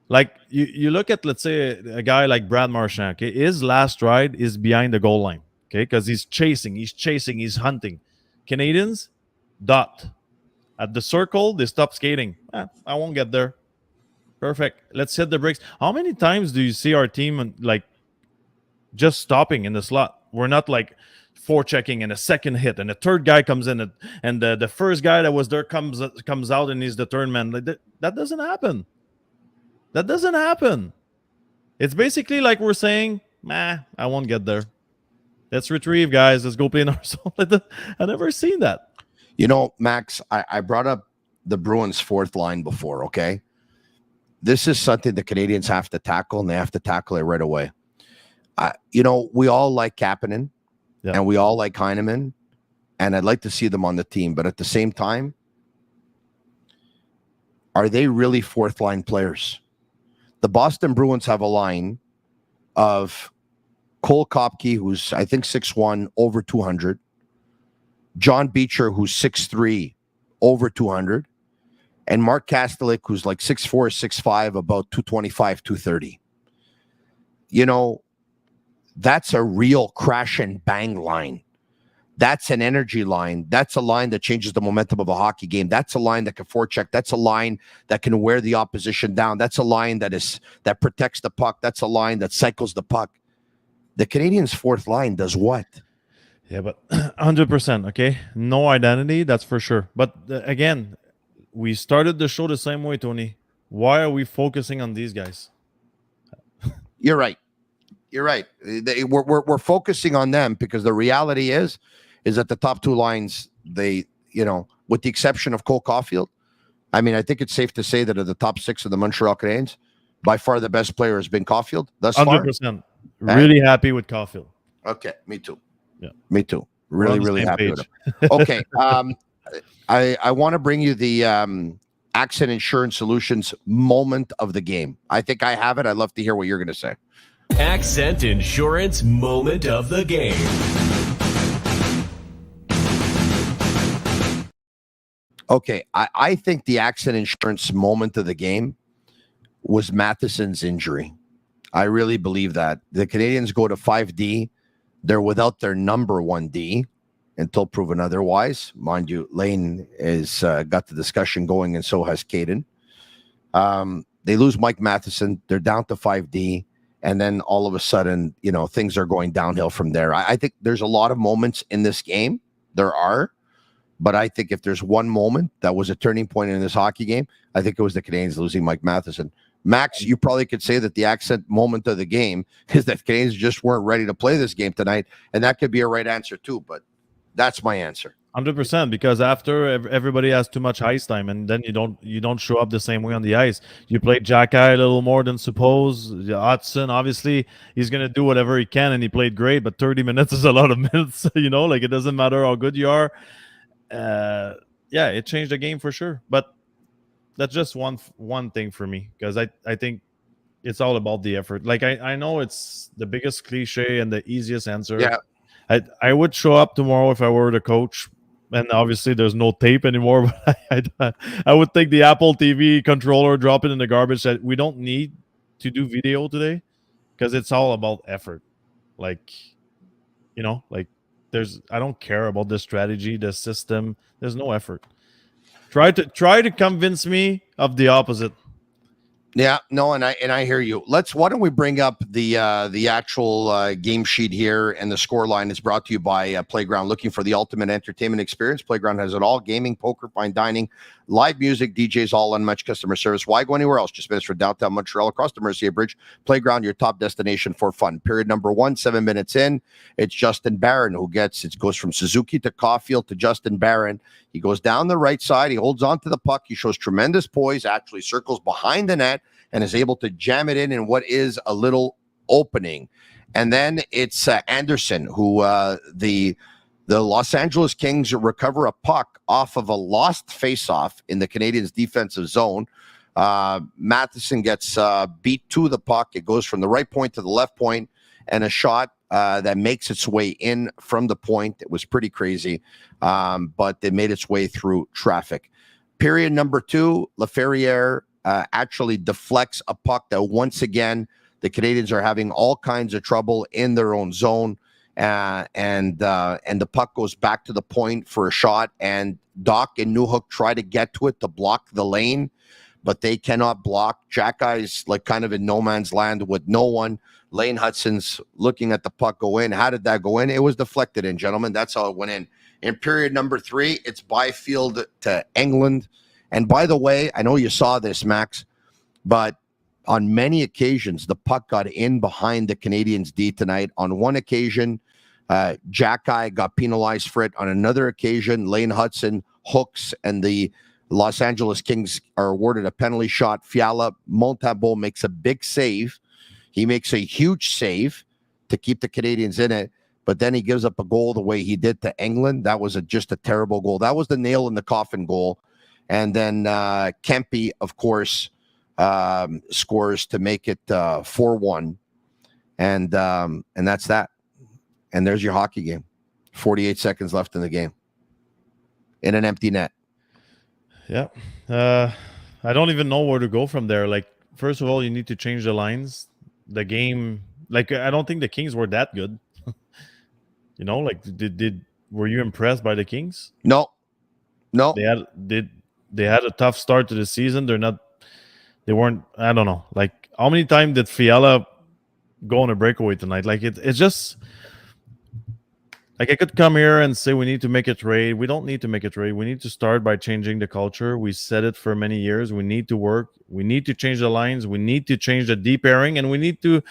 Like, you look at, let's say, a guy like Brad Marchand, okay? His last ride is behind the goal line, okay? Because he's chasing, he's hunting. Canadiens, dot. At the circle, they stop skating. I won't get there. Perfect. Let's hit the brakes. How many times do you see our team, like, just stopping in the slot? We're not, like, forechecking and a second hit, and the third guy comes in, and the first guy that was there comes out, and he's the third man. Like, that doesn't happen. That doesn't happen. It's basically like we're saying, I won't get there. Let's retrieve, guys. Let's go play in our zone. I've never seen that. You know, Max, I brought up the Bruins' fourth line before, okay? This is something the Canadiens have to tackle, and they have to tackle it right away. We all like Kapanen, and we all like Heineman, and I'd like to see them on the team. But at the same time, are they really fourth-line players? The Boston Bruins have a line of Cole Kopke, who's, I think, 6'1", over 200. John Beecher, who's 6'3", over 200. And Mark Kastelik, who's like 6'4", 6'5", about 225, 230. That's a real crash and bang line. That's an energy line. That's a line that changes the momentum of a hockey game. That's a line that can forecheck. That's a line that can wear the opposition down. That's a line that protects the puck. That's a line that cycles the puck. The Canadiens' fourth line does what? Yeah, but 100%, okay? No identity, that's for sure. But again, we started the show the same way, Tony. Why are we focusing on these guys? You're right. We're focusing on them because the reality is that the top two lines, with the exception of Cole Caulfield, I mean, I think it's safe to say that of the top six of the Montreal Canadiens, by far the best player has been Caulfield thus far. 100%. Really happy with Caulfield. Okay, me too. Yeah, me too. Really happy with him. Okay, I want to bring you the Accent Insurance Solutions moment of the game. I think I have it. I'd love to hear what you're going to say. Accent Insurance moment of the game. Okay, I think the Accent Insurance moment of the game was Matheson's injury. I really believe that. The Canadiens go to 5D. They're without their number 1D until proven otherwise. Mind you, Lane has got the discussion going, and so has Caden. They lose Mike Matheson. They're down to 5D. And then all of a sudden, things are going downhill from there. I think there's a lot of moments in this game. There are. But I think if there's one moment that was a turning point in this hockey game, I think it was the Canadiens losing Mike Matheson. Max, you probably could say that the accent moment of the game is that Canadiens just weren't ready to play this game tonight. And that could be a right answer too. But that's my answer. 100%, because after everybody has too much ice time, and then you don't show up the same way on the ice. You played Jacky a little more than suppose. Hudson, obviously, he's gonna do whatever he can, and he played great. But 30 minutes is a lot of minutes. Like, it doesn't matter how good you are. It changed the game for sure. But that's just one thing for me, because I think it's all about the effort. Like, I know it's the biggest cliche and the easiest answer. Yeah, I would show up tomorrow if I were the coach. And obviously there's no tape anymore, but I would take the Apple TV controller, drop it in the garbage. That we don't need to do video today, because it's all about effort. I don't care about the strategy, the system. There's no effort. Try to convince me of the opposite. Yeah, no, and I hear you. Why don't we bring up the actual game sheet here, and the score line is brought to you by Playground. Looking for the ultimate entertainment experience? Playground has it all: gaming, poker, fine dining, live music, DJs, all unmatched customer service. Why go anywhere else? Just minutes from downtown Montreal across the Mercier Bridge. Playground, your top destination for fun. Period number 1, 7 minutes in. It's Justin Barron who goes from Suzuki to Caulfield to Justin Barron. He goes down the right side. He holds on to the puck. He shows tremendous poise, actually circles behind the net, and is able to jam it in what is a little opening. And then it's Anderson, who the Los Angeles Kings recover a puck off of a lost faceoff in the Canadiens' defensive zone. Matheson gets beat to the puck. It goes from the right point to the left point, and a shot that makes its way in from the point. It was pretty crazy, but it made its way through traffic. Period number 2, Lapierre actually deflects a puck that once again the Canadiens are having all kinds of trouble in their own zone, and the puck goes back to the point for a shot, and Doc and Newhook try to get to it to block the lane, but they cannot block. Jack Guy's like kind of in no man's land with no one. Lane Hudson's looking at the puck go in. How did that go in? It was deflected in, gentlemen. That's how it went in. In period number 3, it's Byfield to England. And by the way, I know you saw this, Max, but on many occasions, the puck got in behind the Canadiens' D tonight. On one occasion, Jack Guy got penalized for it. On another occasion, Lane Hudson hooks, and the Los Angeles Kings are awarded a penalty shot. Fiala Montembeault makes a big save. He makes a huge save to keep the Canadiens in it, but then he gives up a goal the way he did to England. That was just a terrible goal. That was the nail in the coffin goal. And then Kempe, of course, scores to make it 4-1. And that's that. And there's your hockey game. 48 seconds left in the game. In an empty net. Yeah. I don't even know where to go from there. Like, first of all, you need to change the lines. The game, like, I don't think the Kings were that good. You know, like, were you impressed by the Kings? No. They had a tough start to the season. They weren't, I don't know. Like, how many times did Fiala go on a breakaway tonight? Like, it's just, like, I could come here and say we need to make a trade. We don't need to make a trade. We need to start by changing the culture. We said it for many years. We need to work. We need to change the lines. We need to change the deep pairing, and we need to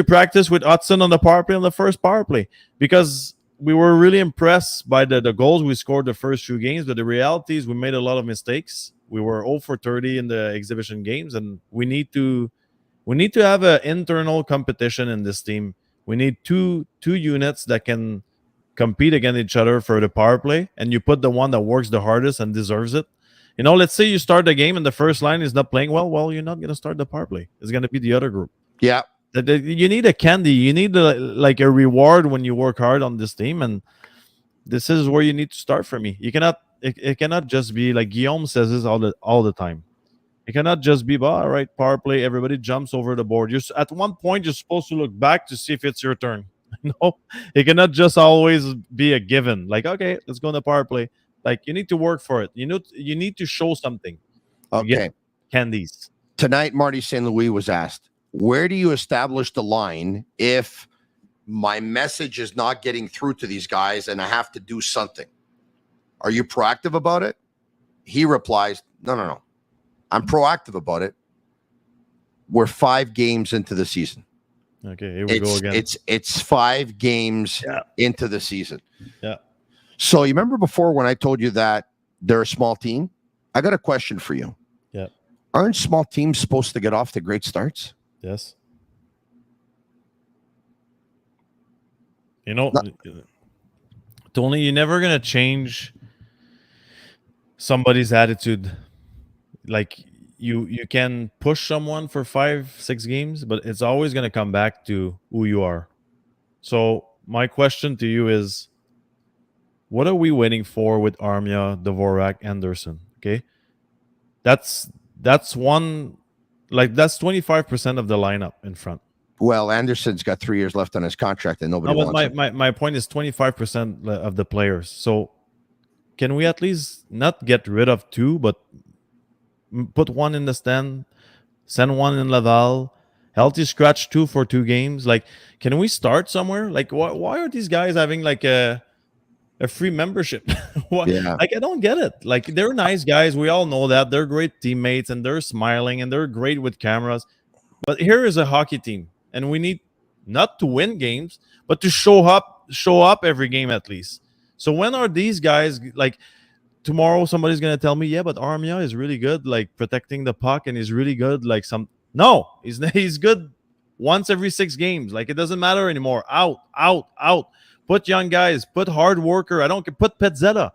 practice with Hudson on the power play, on the first power play, because we were really impressed by the goals we scored the first few games, but the reality is we made a lot of mistakes. We were 0 for 30 in the exhibition games, and we need to have an internal competition in this team. We need two units that can compete against each other for the power play, and you put the one that works the hardest and deserves it. You know, let's say you start the game and the first line is not playing well. Well, you're not going to start the power play. It's going to be the other group. Yeah. You need a candy. You need like a reward when you work hard on this team, and this is where you need to start for me. You cannot. It cannot just be like Guillaume says this all the time. It cannot just be, all right, power play. Everybody jumps over the board. At one point, you're supposed to look back to see if it's your turn. No, it cannot just always be a given. Like, okay, let's go on the power play. Like, you need to work for it. You need to show something. Okay. Candies. Tonight, Marty St. Louis was asked, where do you establish the line if my message is not getting through to these guys and I have to do something? Are you proactive about it? He replies, no. I'm proactive about it. We're 5 games into the season. Okay, here we go again. It's 5 games into the season. Yeah. So you remember before when I told you that they're a small team? I got a question for you. Yeah. Aren't small teams supposed to get off to great starts? Yes. You know, Tony, you're never going to change somebody's attitude. Like, you can push someone for 5-6 games, but it's always going to come back to who you are. So my question to you is, what are we waiting for with Armia, Dvorak, Anderson? Okay, that's 25% of the lineup in front. Well, Anderson's got 3 years left on his contract, and nobody wants him. My point is 25% of the players. So can we at least not get rid of 2, but put one in the stand, send one in Laval, healthy scratch 2 for 2 games. Like, can we start somewhere? Like, why are these guys having like a free membership? What? Yeah. Like, I don't get it. Like, they're nice guys. We all know that. They're great teammates and they're smiling and they're great with cameras. But here is a hockey team, and we need not to win games, but to show up every game at least. So when are these guys like tomorrow? Somebody's gonna tell me, yeah, but Armia is really good, like protecting the puck, and he's really good. Like he's good once every 6 games. Like, it doesn't matter anymore. Out. Put young guys. Put hard worker. I don't care. Put Pezzetta.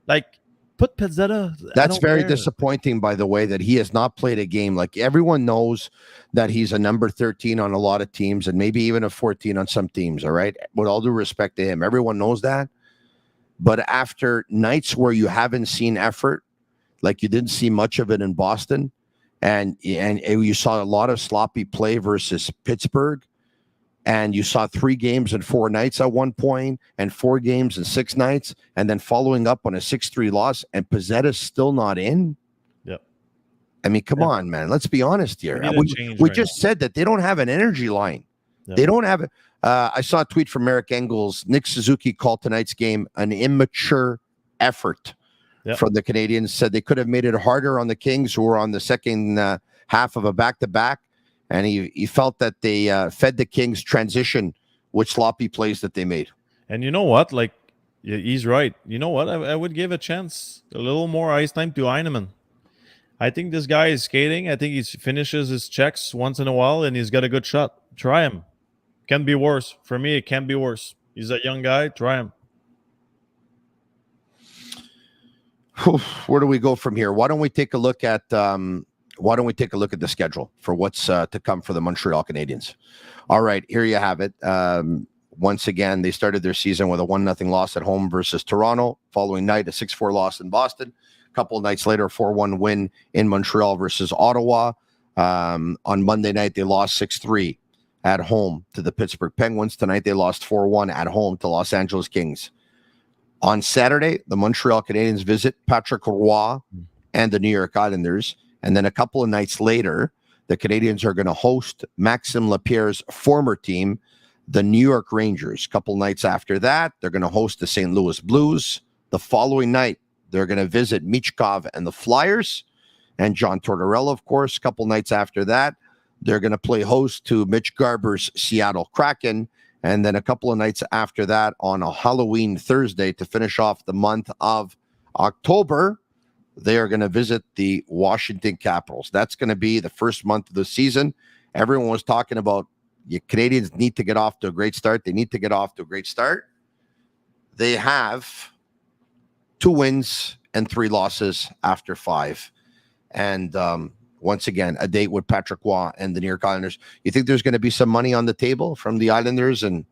Like, put Pezzetta. That's very disappointing, by the way, that he has not played a game. Like, everyone knows that he's a number 13 on a lot of teams and maybe even a 14 on some teams, all right? With all due respect to him, everyone knows that. But after nights where you haven't seen effort, like you didn't see much of it in Boston, and you saw a lot of sloppy play versus Pittsburgh, and you saw 3 games in 4 nights at one point and 4 games in 6 nights, and then following up on a 6-3 loss, and Pezzetta's still not in. Yep. I mean, come on, man. Let's be honest here. We just said that they don't have an energy line. Yep. They don't have it. I saw a tweet from Eric Engels. Nick Suzuki called tonight's game an immature effort from the Canadiens. Said they could have made it harder on the Kings, who were on the second half of a back-to-back. And he felt that they fed the Kings transition with sloppy plays that they made. And you know what? Like, he's right. You know what? I would give a chance, a little more ice time to Heineman. I think this guy is skating. I think he finishes his checks once in a while, and he's got a good shot. Try him. Can be worse. For me, it can be worse. He's a young guy. Try him. Where do we go from here? Why don't we take a look at the schedule for what's to come for the Montreal Canadiens? All right, here you have it. Once again, they started their season with a 1-0 loss at home versus Toronto. Following night, a 6-4 loss in Boston. A couple of nights later, a 4-1 win in Montreal versus Ottawa. On Monday night, they lost 6-3 at home to the Pittsburgh Penguins. Tonight, they lost 4-1 at home to Los Angeles Kings. On Saturday, the Montreal Canadiens visit Patrick Roy and the New York Islanders. And then a couple of nights later, the Canadiens are going to host Maxim Lapierre's former team, the New York Rangers. A couple nights after that, they're going to host the St. Louis Blues. The following night, they're going to visit Michkov and the Flyers and John Tortorella, of course. A couple nights after that, they're going to play host to Mitch Garber's Seattle Kraken. And then a couple of nights after that, on a Halloween Thursday, to finish off the month of October, they are going to visit the Washington Capitals. That's going to be the first month of the season. Everyone was talking about Canadians need to get off to a great start. They need to get off to a great start. They have 2 wins and 3 losses after 5. And once again, a date with Patrick Roy and the New York Islanders. You think there's going to be some money on the table from the Islanders and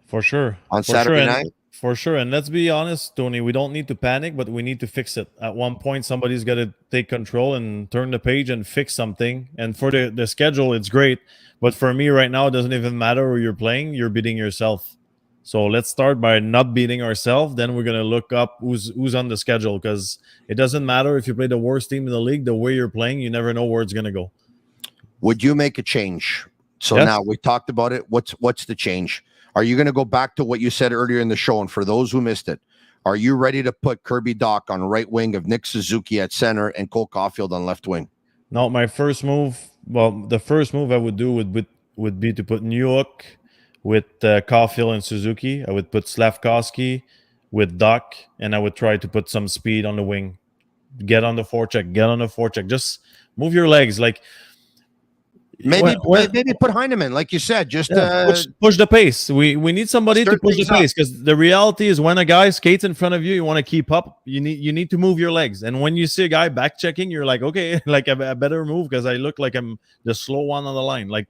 for sure on Saturday night? For sure. And let's be honest, Tony, we don't need to panic, but we need to fix it. At one point, somebody's got to take control and turn the page and fix something. And for the schedule, it's great. But for me right now, it doesn't even matter who you're playing. You're beating yourself. So let's start by not beating ourselves. Then we're going to look up who's on the schedule, because it doesn't matter if you play the worst team in the league. The way you're playing, you never know where it's going to go. Would you make a change? So Yes. Now we talked about it. What's the change? Are you going to go back to what you said earlier in the show? And for those who missed it, are you ready to put Kirby Dach on right wing, of Nick Suzuki at center, and Cole Caulfield on left wing? No, my first move, the first move I would do would be to put Newhook with Caulfield and Suzuki. I would put Slavkovsky with Dach, and I would try to put some speed on the wing. Get on the forecheck. Just move your legs. Like, Maybe put Heineman, like you said. Just push the pace. We need somebody to push the pace, because the reality is when a guy skates in front of you, you want to keep up. You need to move your legs. And when you see a guy back checking, you're like, okay, like I better move, because I look like I'm the slow one on the line. Like,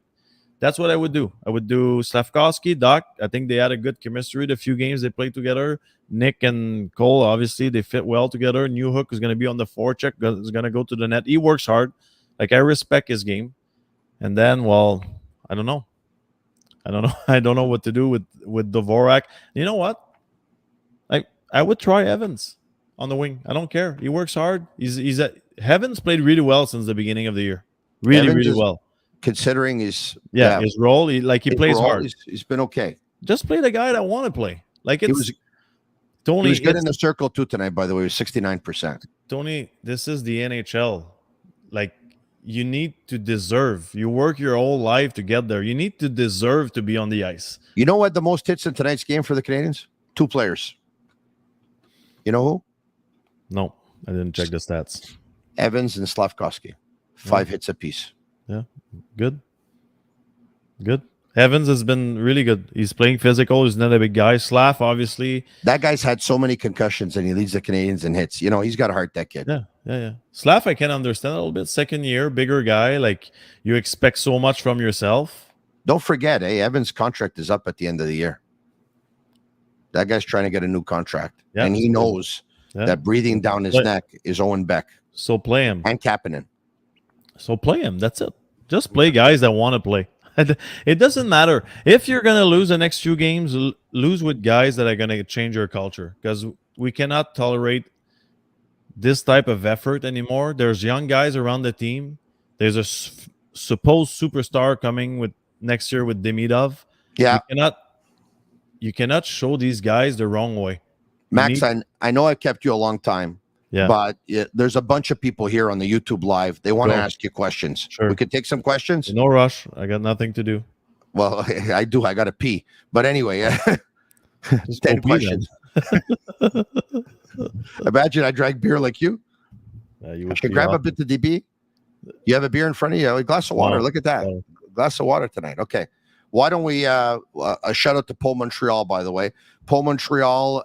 that's what I would do. I would do Slavkovsky, Dach. I think they had a good chemistry the few games they played together. Nick and Cole, obviously, they fit well together. Newhook is going to be on the forecheck, is going to go to the net. He works hard. Like, I respect his game. And then, well, I don't know. I don't know what to do with Dvorak. You know what? I would try Evans on the wing. I don't care. He works hard. Evans played really well since the beginning of the year. really, Evans really is- well. Considering his His role, he his plays role, hard. he's been okay. Just play the guy that want to play. Like He it's was Tony. he was good it's- in the circle too tonight. By the way, he was 69%. Tony, this is the NHL. Like, you need to deserve. You work your whole life to get there. You need to deserve to be on the ice. You know what? The most hits in tonight's game for the Canadians? 2 players. You know who? No, I didn't check the stats. Evans and Slavkovsky. 5 hits apiece. Good. Evans has been really good. He's playing physical. He's not a big guy. Slav, obviously. That guy's had so many concussions and he leads the Canadians in hits. You know, he's got a heart, that kid. Yeah. Slav, I can understand a little bit. Second year, bigger guy. Like, you expect so much from yourself. Don't forget, Evans' contract is up at the end of the year. That guy's trying to get a new contract. Yeah. And he knows that breathing down his neck is Owen Beck So play him. and Kapanen. So play him. That's it. Just play guys that want to play. It doesn't matter. If you're going to lose the next few games, lose with guys that are going to change your culture, because we cannot tolerate this type of effort anymore. There's young guys around the team. There's a supposed superstar coming with next year with Demidov. Yeah. You cannot show these guys the wrong way. Max, I know I kept you a long time. Yeah. But there's a bunch of people here on the YouTube live. They want to Sure. ask you questions. Sure. We could take some questions. No rush. I got nothing to do. Well, I do. I got to pee. But anyway, Just 10 go pee then. questions. Imagine I drank beer like you. You I would should be grab a off. bit of DB. You have a beer in front of you. A glass of water. Wow. Look at that. Wow. Glass of water tonight. Okay. Why don't we a shout out to Paul Montreal, by the way. Paul Montreal,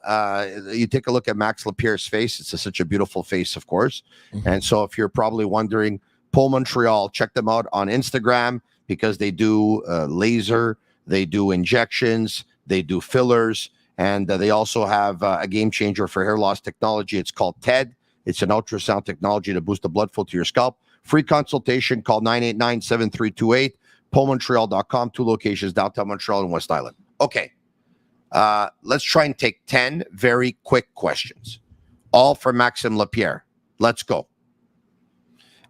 you take a look at Max Lapierre's face. It's such a beautiful face, of course. And so if you're probably wondering, Paul Montreal, check them out on Instagram because they do laser, they do injections, they do fillers, and they also have a game changer for hair loss technology. It's called TED. It's an ultrasound technology to boost the blood flow to your scalp. Free consultation. Call 989-7328. PaulMontreal.com. 2 locations, downtown Montreal and West Island. Okay. Let's try and take 10 very quick questions. All for Maxim Lapierre. Let's go.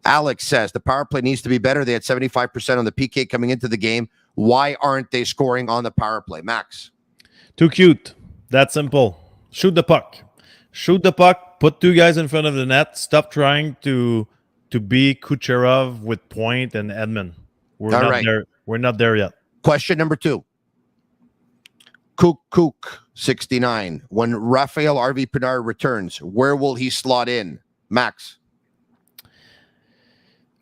Alex says the power play needs to be better. They had 75% on the PK coming into the game. Why aren't they scoring on the power play? Max. Too cute. That simple. Shoot the puck. Shoot the puck. Put 2 guys in front of the net. Stop trying to be Kucherov with Point and Edmund. We're All not right. there. We're not there yet. Question number 2. Kook 69. When Raphael RV Pinard returns, where will he slot in? Max.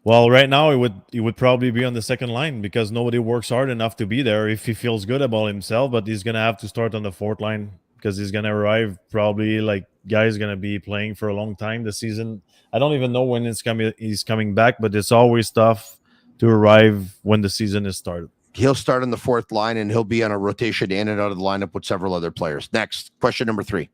Well, right now he would probably be on the second line because nobody works hard enough to be there if he feels good about himself. But he's gonna have to start on the 4th line because he's gonna arrive probably like guys gonna be playing for a long time this season. I don't even know when he's coming back, but it's always tough to arrive when the season is started. He'll start on the 4th line and he'll be on a rotation in and out of the lineup with several other players. Next, question number 3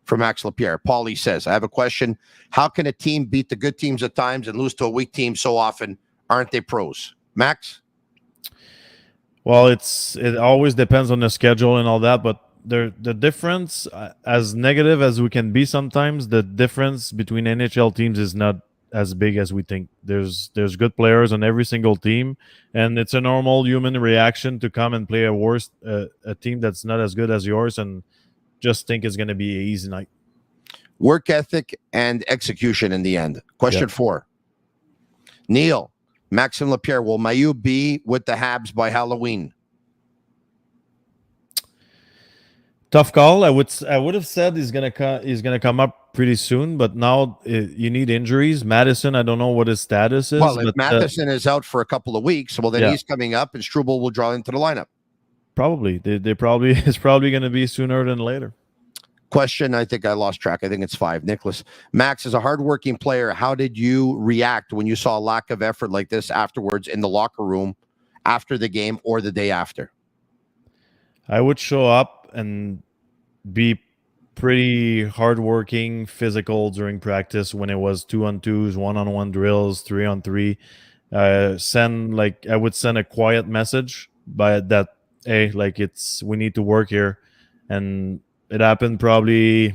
from Max Lapierre. Paulie says, I have a question. How can a team beat the good teams at times and lose to a weak team so often? Aren't they pros? Max? Well, it always depends on the schedule and all that, but the difference, as negative as we can be sometimes, the difference between NHL teams is not as big as we think. There's good players on every single team, and it's a normal human reaction to come and play a team that's not as good as yours and just think it's going to be an easy night. Work ethic and execution in the end. Question 4. Neil, Maxim Lapierre, will Mayu be with the Habs by Halloween? Tough call. I would have said he's gonna come up pretty soon, but now you need injuries. Madison, I don't know what his status is. Well, if but, Matheson is out for a couple of weeks, well, then he's coming up and Struble will draw into the lineup. Probably. They probably it's probably going to be sooner than later. Question, I think I lost track. I think it's 5. Nicholas, Max is a hardworking player. How did you react when you saw a lack of effort like this afterwards in the locker room after the game or the day after? I would show up and be pretty hardworking, physical during practice when it was 2-on-2s, 1-on-1 drills, 3-on-3. I would send a quiet message by that, hey, like we need to work here. And it happened probably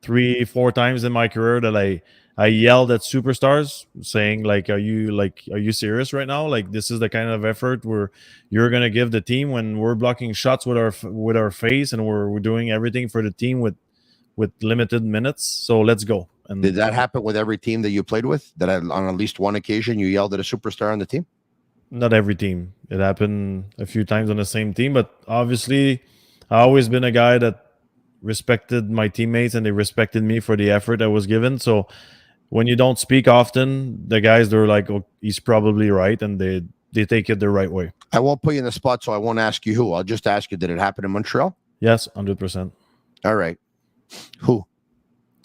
3-4 times in my career that I yelled at superstars saying like, are you serious right now? Like, this is the kind of effort where you're going to give the team when we're blocking shots with our face, and we're doing everything for the team with limited minutes. So let's go. And did that happen with every team that you played with? That on at least one occasion you yelled at a superstar on the team? Not every team. It happened a few times on the same team, but obviously I always been a guy that respected my teammates and they respected me for the effort I was given. So when you don't speak often, the guys, they're like, oh, he's probably right, and they take it the right way. I won't put you in the spot, so I won't ask you who. I'll just ask you, did it happen in Montreal? Yes, 100%. All right. Who?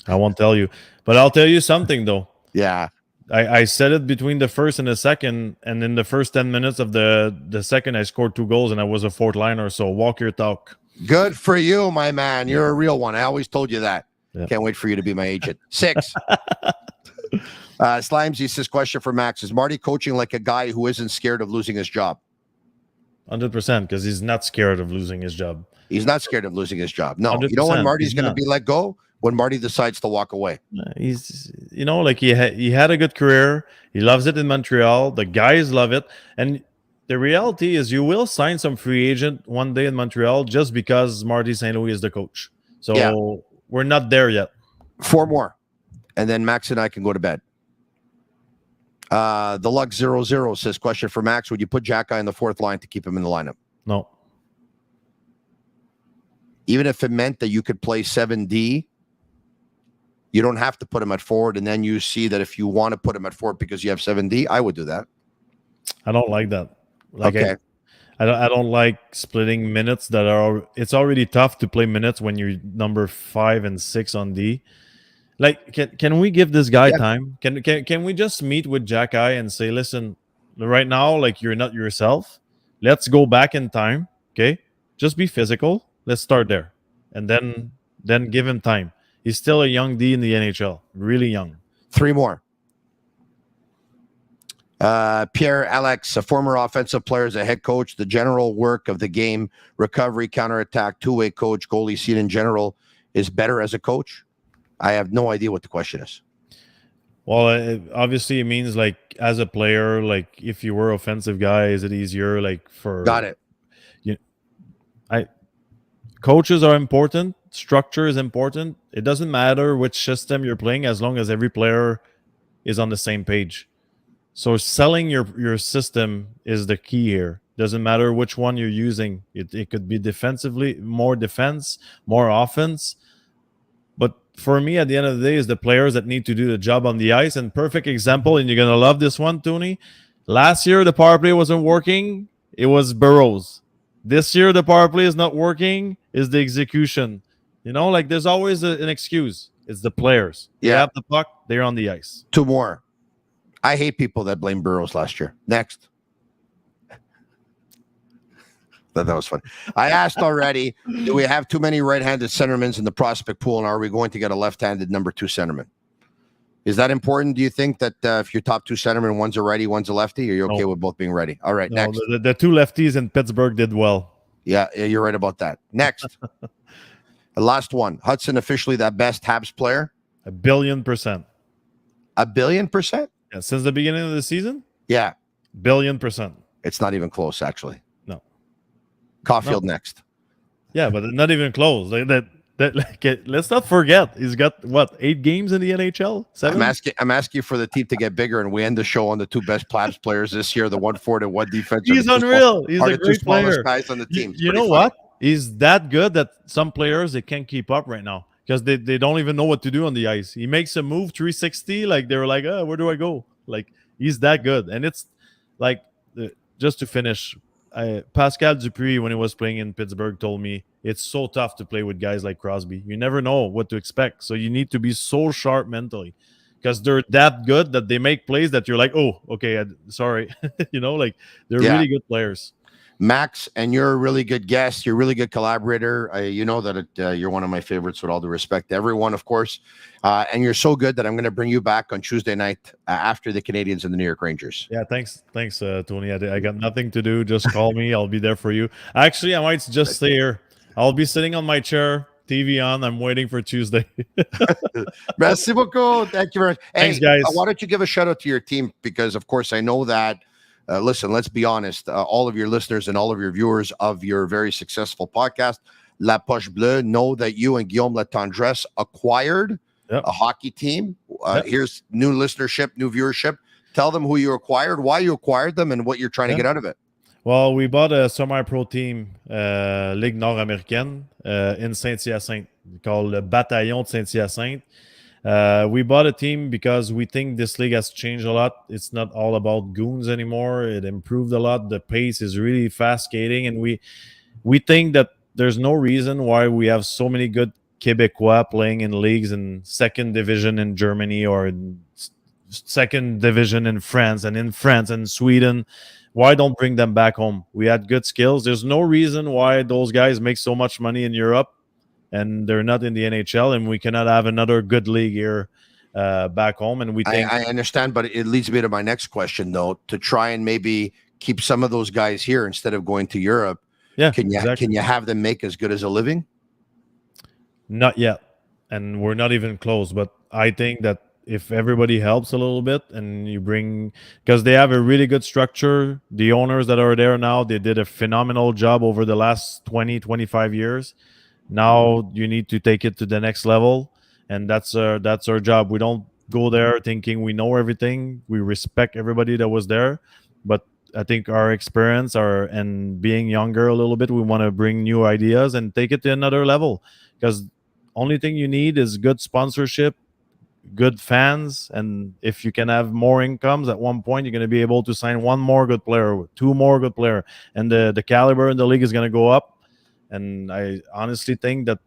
I won't tell you, but I'll tell you something though. Yeah. I said it between the first and the second, and in the first 10 minutes of the second, I scored 2 goals, and I was a fourth liner. So walk your talk. Good for you, my man. You're a real one. I always told you that. Yeah. Can't wait for you to be my agent. 6. Slimesy says, question for Max. Is Marty coaching like a guy who isn't scared of losing his job? 100%, because he's not scared of losing his job. He's not scared of losing his job. No. 100%, You know when Marty's he's going to not. be let go? When Marty decides to walk away. He's, like he had a good career. He loves it in Montreal. The guys love it. And the reality is you will sign some free agent one day in Montreal just because Marty St. Louis is the coach. So Yeah. We're not there yet. 4 more. And then Max and I can go to bed. The Lug 00 says, question for Max. Would you put Jack Guy in the 4th line to keep him in the lineup? No. Even if it meant that you could play 7D, you don't have to put him at forward, and then you see that if you want to put him at forward because you have 7D, I would do that. I don't like that. Okay. I don't like splitting minutes that are. It's already tough to play minutes when you're number 5 and 6 on D. Like, can we give this guy time? Can we just meet with Jack Eye and say, listen, right now, like, you're not yourself. Let's go back in time. Okay, just be physical. Let's start there, and then give him time. He's still a young D in the NHL, really young. 3 more. Pierre Alex, a former offensive player as a head coach, the general work of the game, recovery, counterattack, two-way coach, goalie scene in general is better as a coach. I have no idea what the question is. Well, obviously it means like as a player, like if you were offensive guy, is it easier? Like for Got it. Coaches are important. Structure is important. It doesn't matter which system you're playing as long as every player is on the same page. So selling your system is the key here. Doesn't matter which one you're using. It could be defensively, more defense, more offense. But for me, at the end of the day, is the players that need to do the job on the ice. And perfect example, and you're going to love this one, Tony. Last year, the power play wasn't working. It was Burrows. This year, the power play is not working. Is the execution. Like there's always an excuse. It's the players. Yeah. They have the puck. They're on the ice. 2 more. I hate people that blame Burrows last year. Next. That was fun. I asked already, do we have too many right-handed centermen in the prospect pool, and are we going to get a left-handed number 2 centerman? Is that important? Do you think that if your top 2 centermen, one's a righty, one's a lefty, or you're okay with both being righty? All right, next. The 2 lefties in Pittsburgh did well. Yeah, you're right about that. Next. The last one. Hudson officially that best Habs player? 1,000,000,000%. 1,000,000,000%? Yeah, since the beginning of the season? Yeah. 1,000,000,000%. It's not even close, actually. No. Caulfield next. Yeah, but not even close. Let's not forget, he's got, 8 games in the NHL? 7? I'm asking for the team to get bigger, and we end the show on the 2 best Habs players this year, the 1 forward and 1 defense. He's unreal. He's a great player. Guys on the team. You know what? He's that good that some players, they can't keep up right now because they don't even know what to do on the ice. He makes a move 360, like they're like, oh, where do I go? Like, he's that good. And it's like, just to finish, Pascal Dupuis, when he was playing in Pittsburgh, told me it's so tough to play with guys like Crosby. You never know what to expect. So you need to be so sharp mentally because they're that good that they make plays that you're like, oh, okay, sorry. Like they're really good players. Max, and you're a really good guest. You're a really good collaborator. You know that you're one of my favorites, with all due respect to everyone, of course. And you're so good that I'm going to bring you back on Tuesday night after the Canadiens and the New York Rangers. Yeah, thanks, Tony. I got nothing to do. Just call me. I'll be there for you. Actually, I might just stay here. I'll be sitting on my chair TV on. I'm waiting for Tuesday. Merci beaucoup. Thank you very much. Thanks, Hey, guys. why don't you give a shout out to your team? Because, of course, I know that, listen, let's be honest, all of your listeners and all of your viewers of your very successful podcast, La Poche Bleue, know that you and Guillaume Latendresse acquired a hockey team. Here's new listenership, new viewership. Tell them who you acquired, why you acquired them, and what you're trying to get out of it. Well, we bought a semi-pro team, Ligue Nord-Américaine, in Saint-Hyacinthe, called le Bataillon de Saint-Hyacinthe. We bought a team because we think this league has changed a lot. It's not all about goons anymore. It improved a lot. The pace is really fast skating, and we think that there's no reason why we have so many good Quebecois playing in leagues in second division in Germany or in second division in France and Sweden. Why don't bring them back home? We had good skills. There's no reason why those guys make so much money in Europe and they're not in the NHL, and we cannot have another good league here back home. And we think I understand, but it leads me to my next question, though, to try and maybe keep some of those guys here instead of going to Europe. Yeah, can you have them make as good as a living? Not yet, and we're not even close. But I think that if everybody helps a little bit and you bring, because they have a really good structure, the owners that are there now, they did a phenomenal job over the last 20-25 years. Now you need to take it to the next level, and that's our job. We don't go there thinking we know everything. We respect everybody that was there, but I think our experience and being younger a little bit, we want to bring new ideas and take it to another level, because only thing you need is good sponsorship, good fans, and if you can have more incomes, at one point you're going to be able to sign one more good player, two more good player, and the caliber in the league is going to go up. And I honestly think that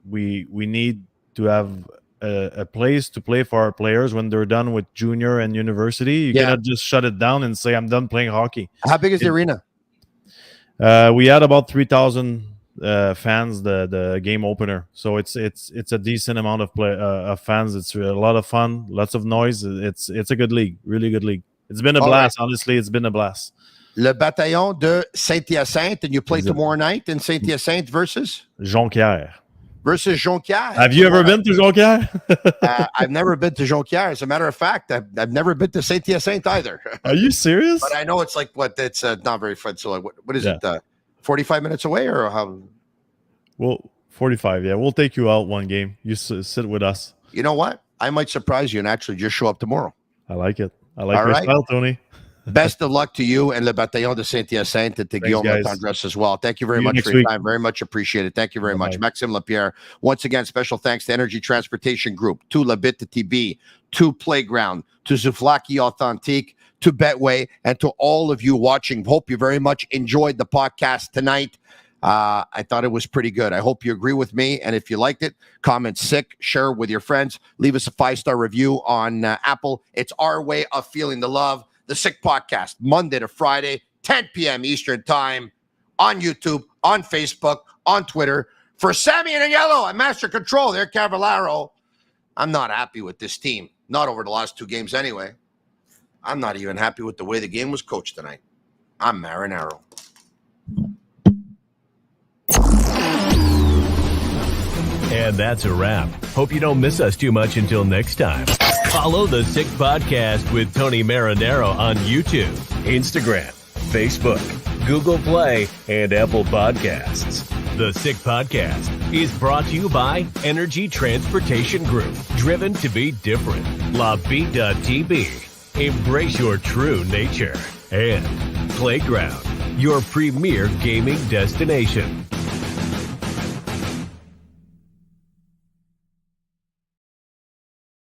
we need to have a place to play for our players when they're done with junior and university. You cannot just shut it down and say, I'm done playing hockey. How big is the arena? We had about 3,000 fans the game opener, so it's a decent amount of fans. It's a lot of fun, lots of noise. It's a good league, really good league. It's been a blast. Honestly, it's been a blast. Le Bataillon de Saint-Hyacinthe, and you play tomorrow night in Saint-Hyacinthe versus Jonquière. Jonquière. Have you ever been to Jonquière? I've never been to Jonquière. As a matter of fact, I've never been to Saint-Hyacinthe either. Are you serious? But I know it's like it's not very fun. So what is it? 45 minutes away or how? Well, 45. Yeah, we'll take you out one game. You sit with us. You know what? I might surprise you and actually just show up tomorrow. I like it. I like your style, Tony. Best of luck to you and Le Bataillon de Saint-Hyacinthe and to Guillaume Latendresse as well. Thank you very much for your time. Very much appreciated. Thank you very much. Maxim Lapierre. Once again, special thanks to Energy Transportation Group, to Bittt, to Tibi, to Playground, to Zouflaki Authentique, to Betway, and to all of you watching. Hope you very much enjoyed the podcast tonight. I thought it was pretty good. I hope you agree with me. And if you liked it, comment sick, share with your friends, leave us a 5-star review on Apple. It's our way of feeling the love. The Sick Podcast, Monday to Friday, 10 p.m. Eastern Time, on YouTube, on Facebook, on Twitter. For Sammy and Yellow and Master Control, they're Cavallaro. I'm not happy with this team. Not over the last 2 games anyway. I'm not even happy with the way the game was coached tonight. I'm Marinaro. And that's a wrap. Hope you don't miss us too much until next time. Follow The Sick Podcast with Tony Marinaro on YouTube, Instagram, Facebook, Google Play, and Apple Podcasts. The Sick Podcast is brought to you by Energy Transportation Group, driven to be different. LaBita.tb, embrace your true nature. And Playground, your premier gaming destination.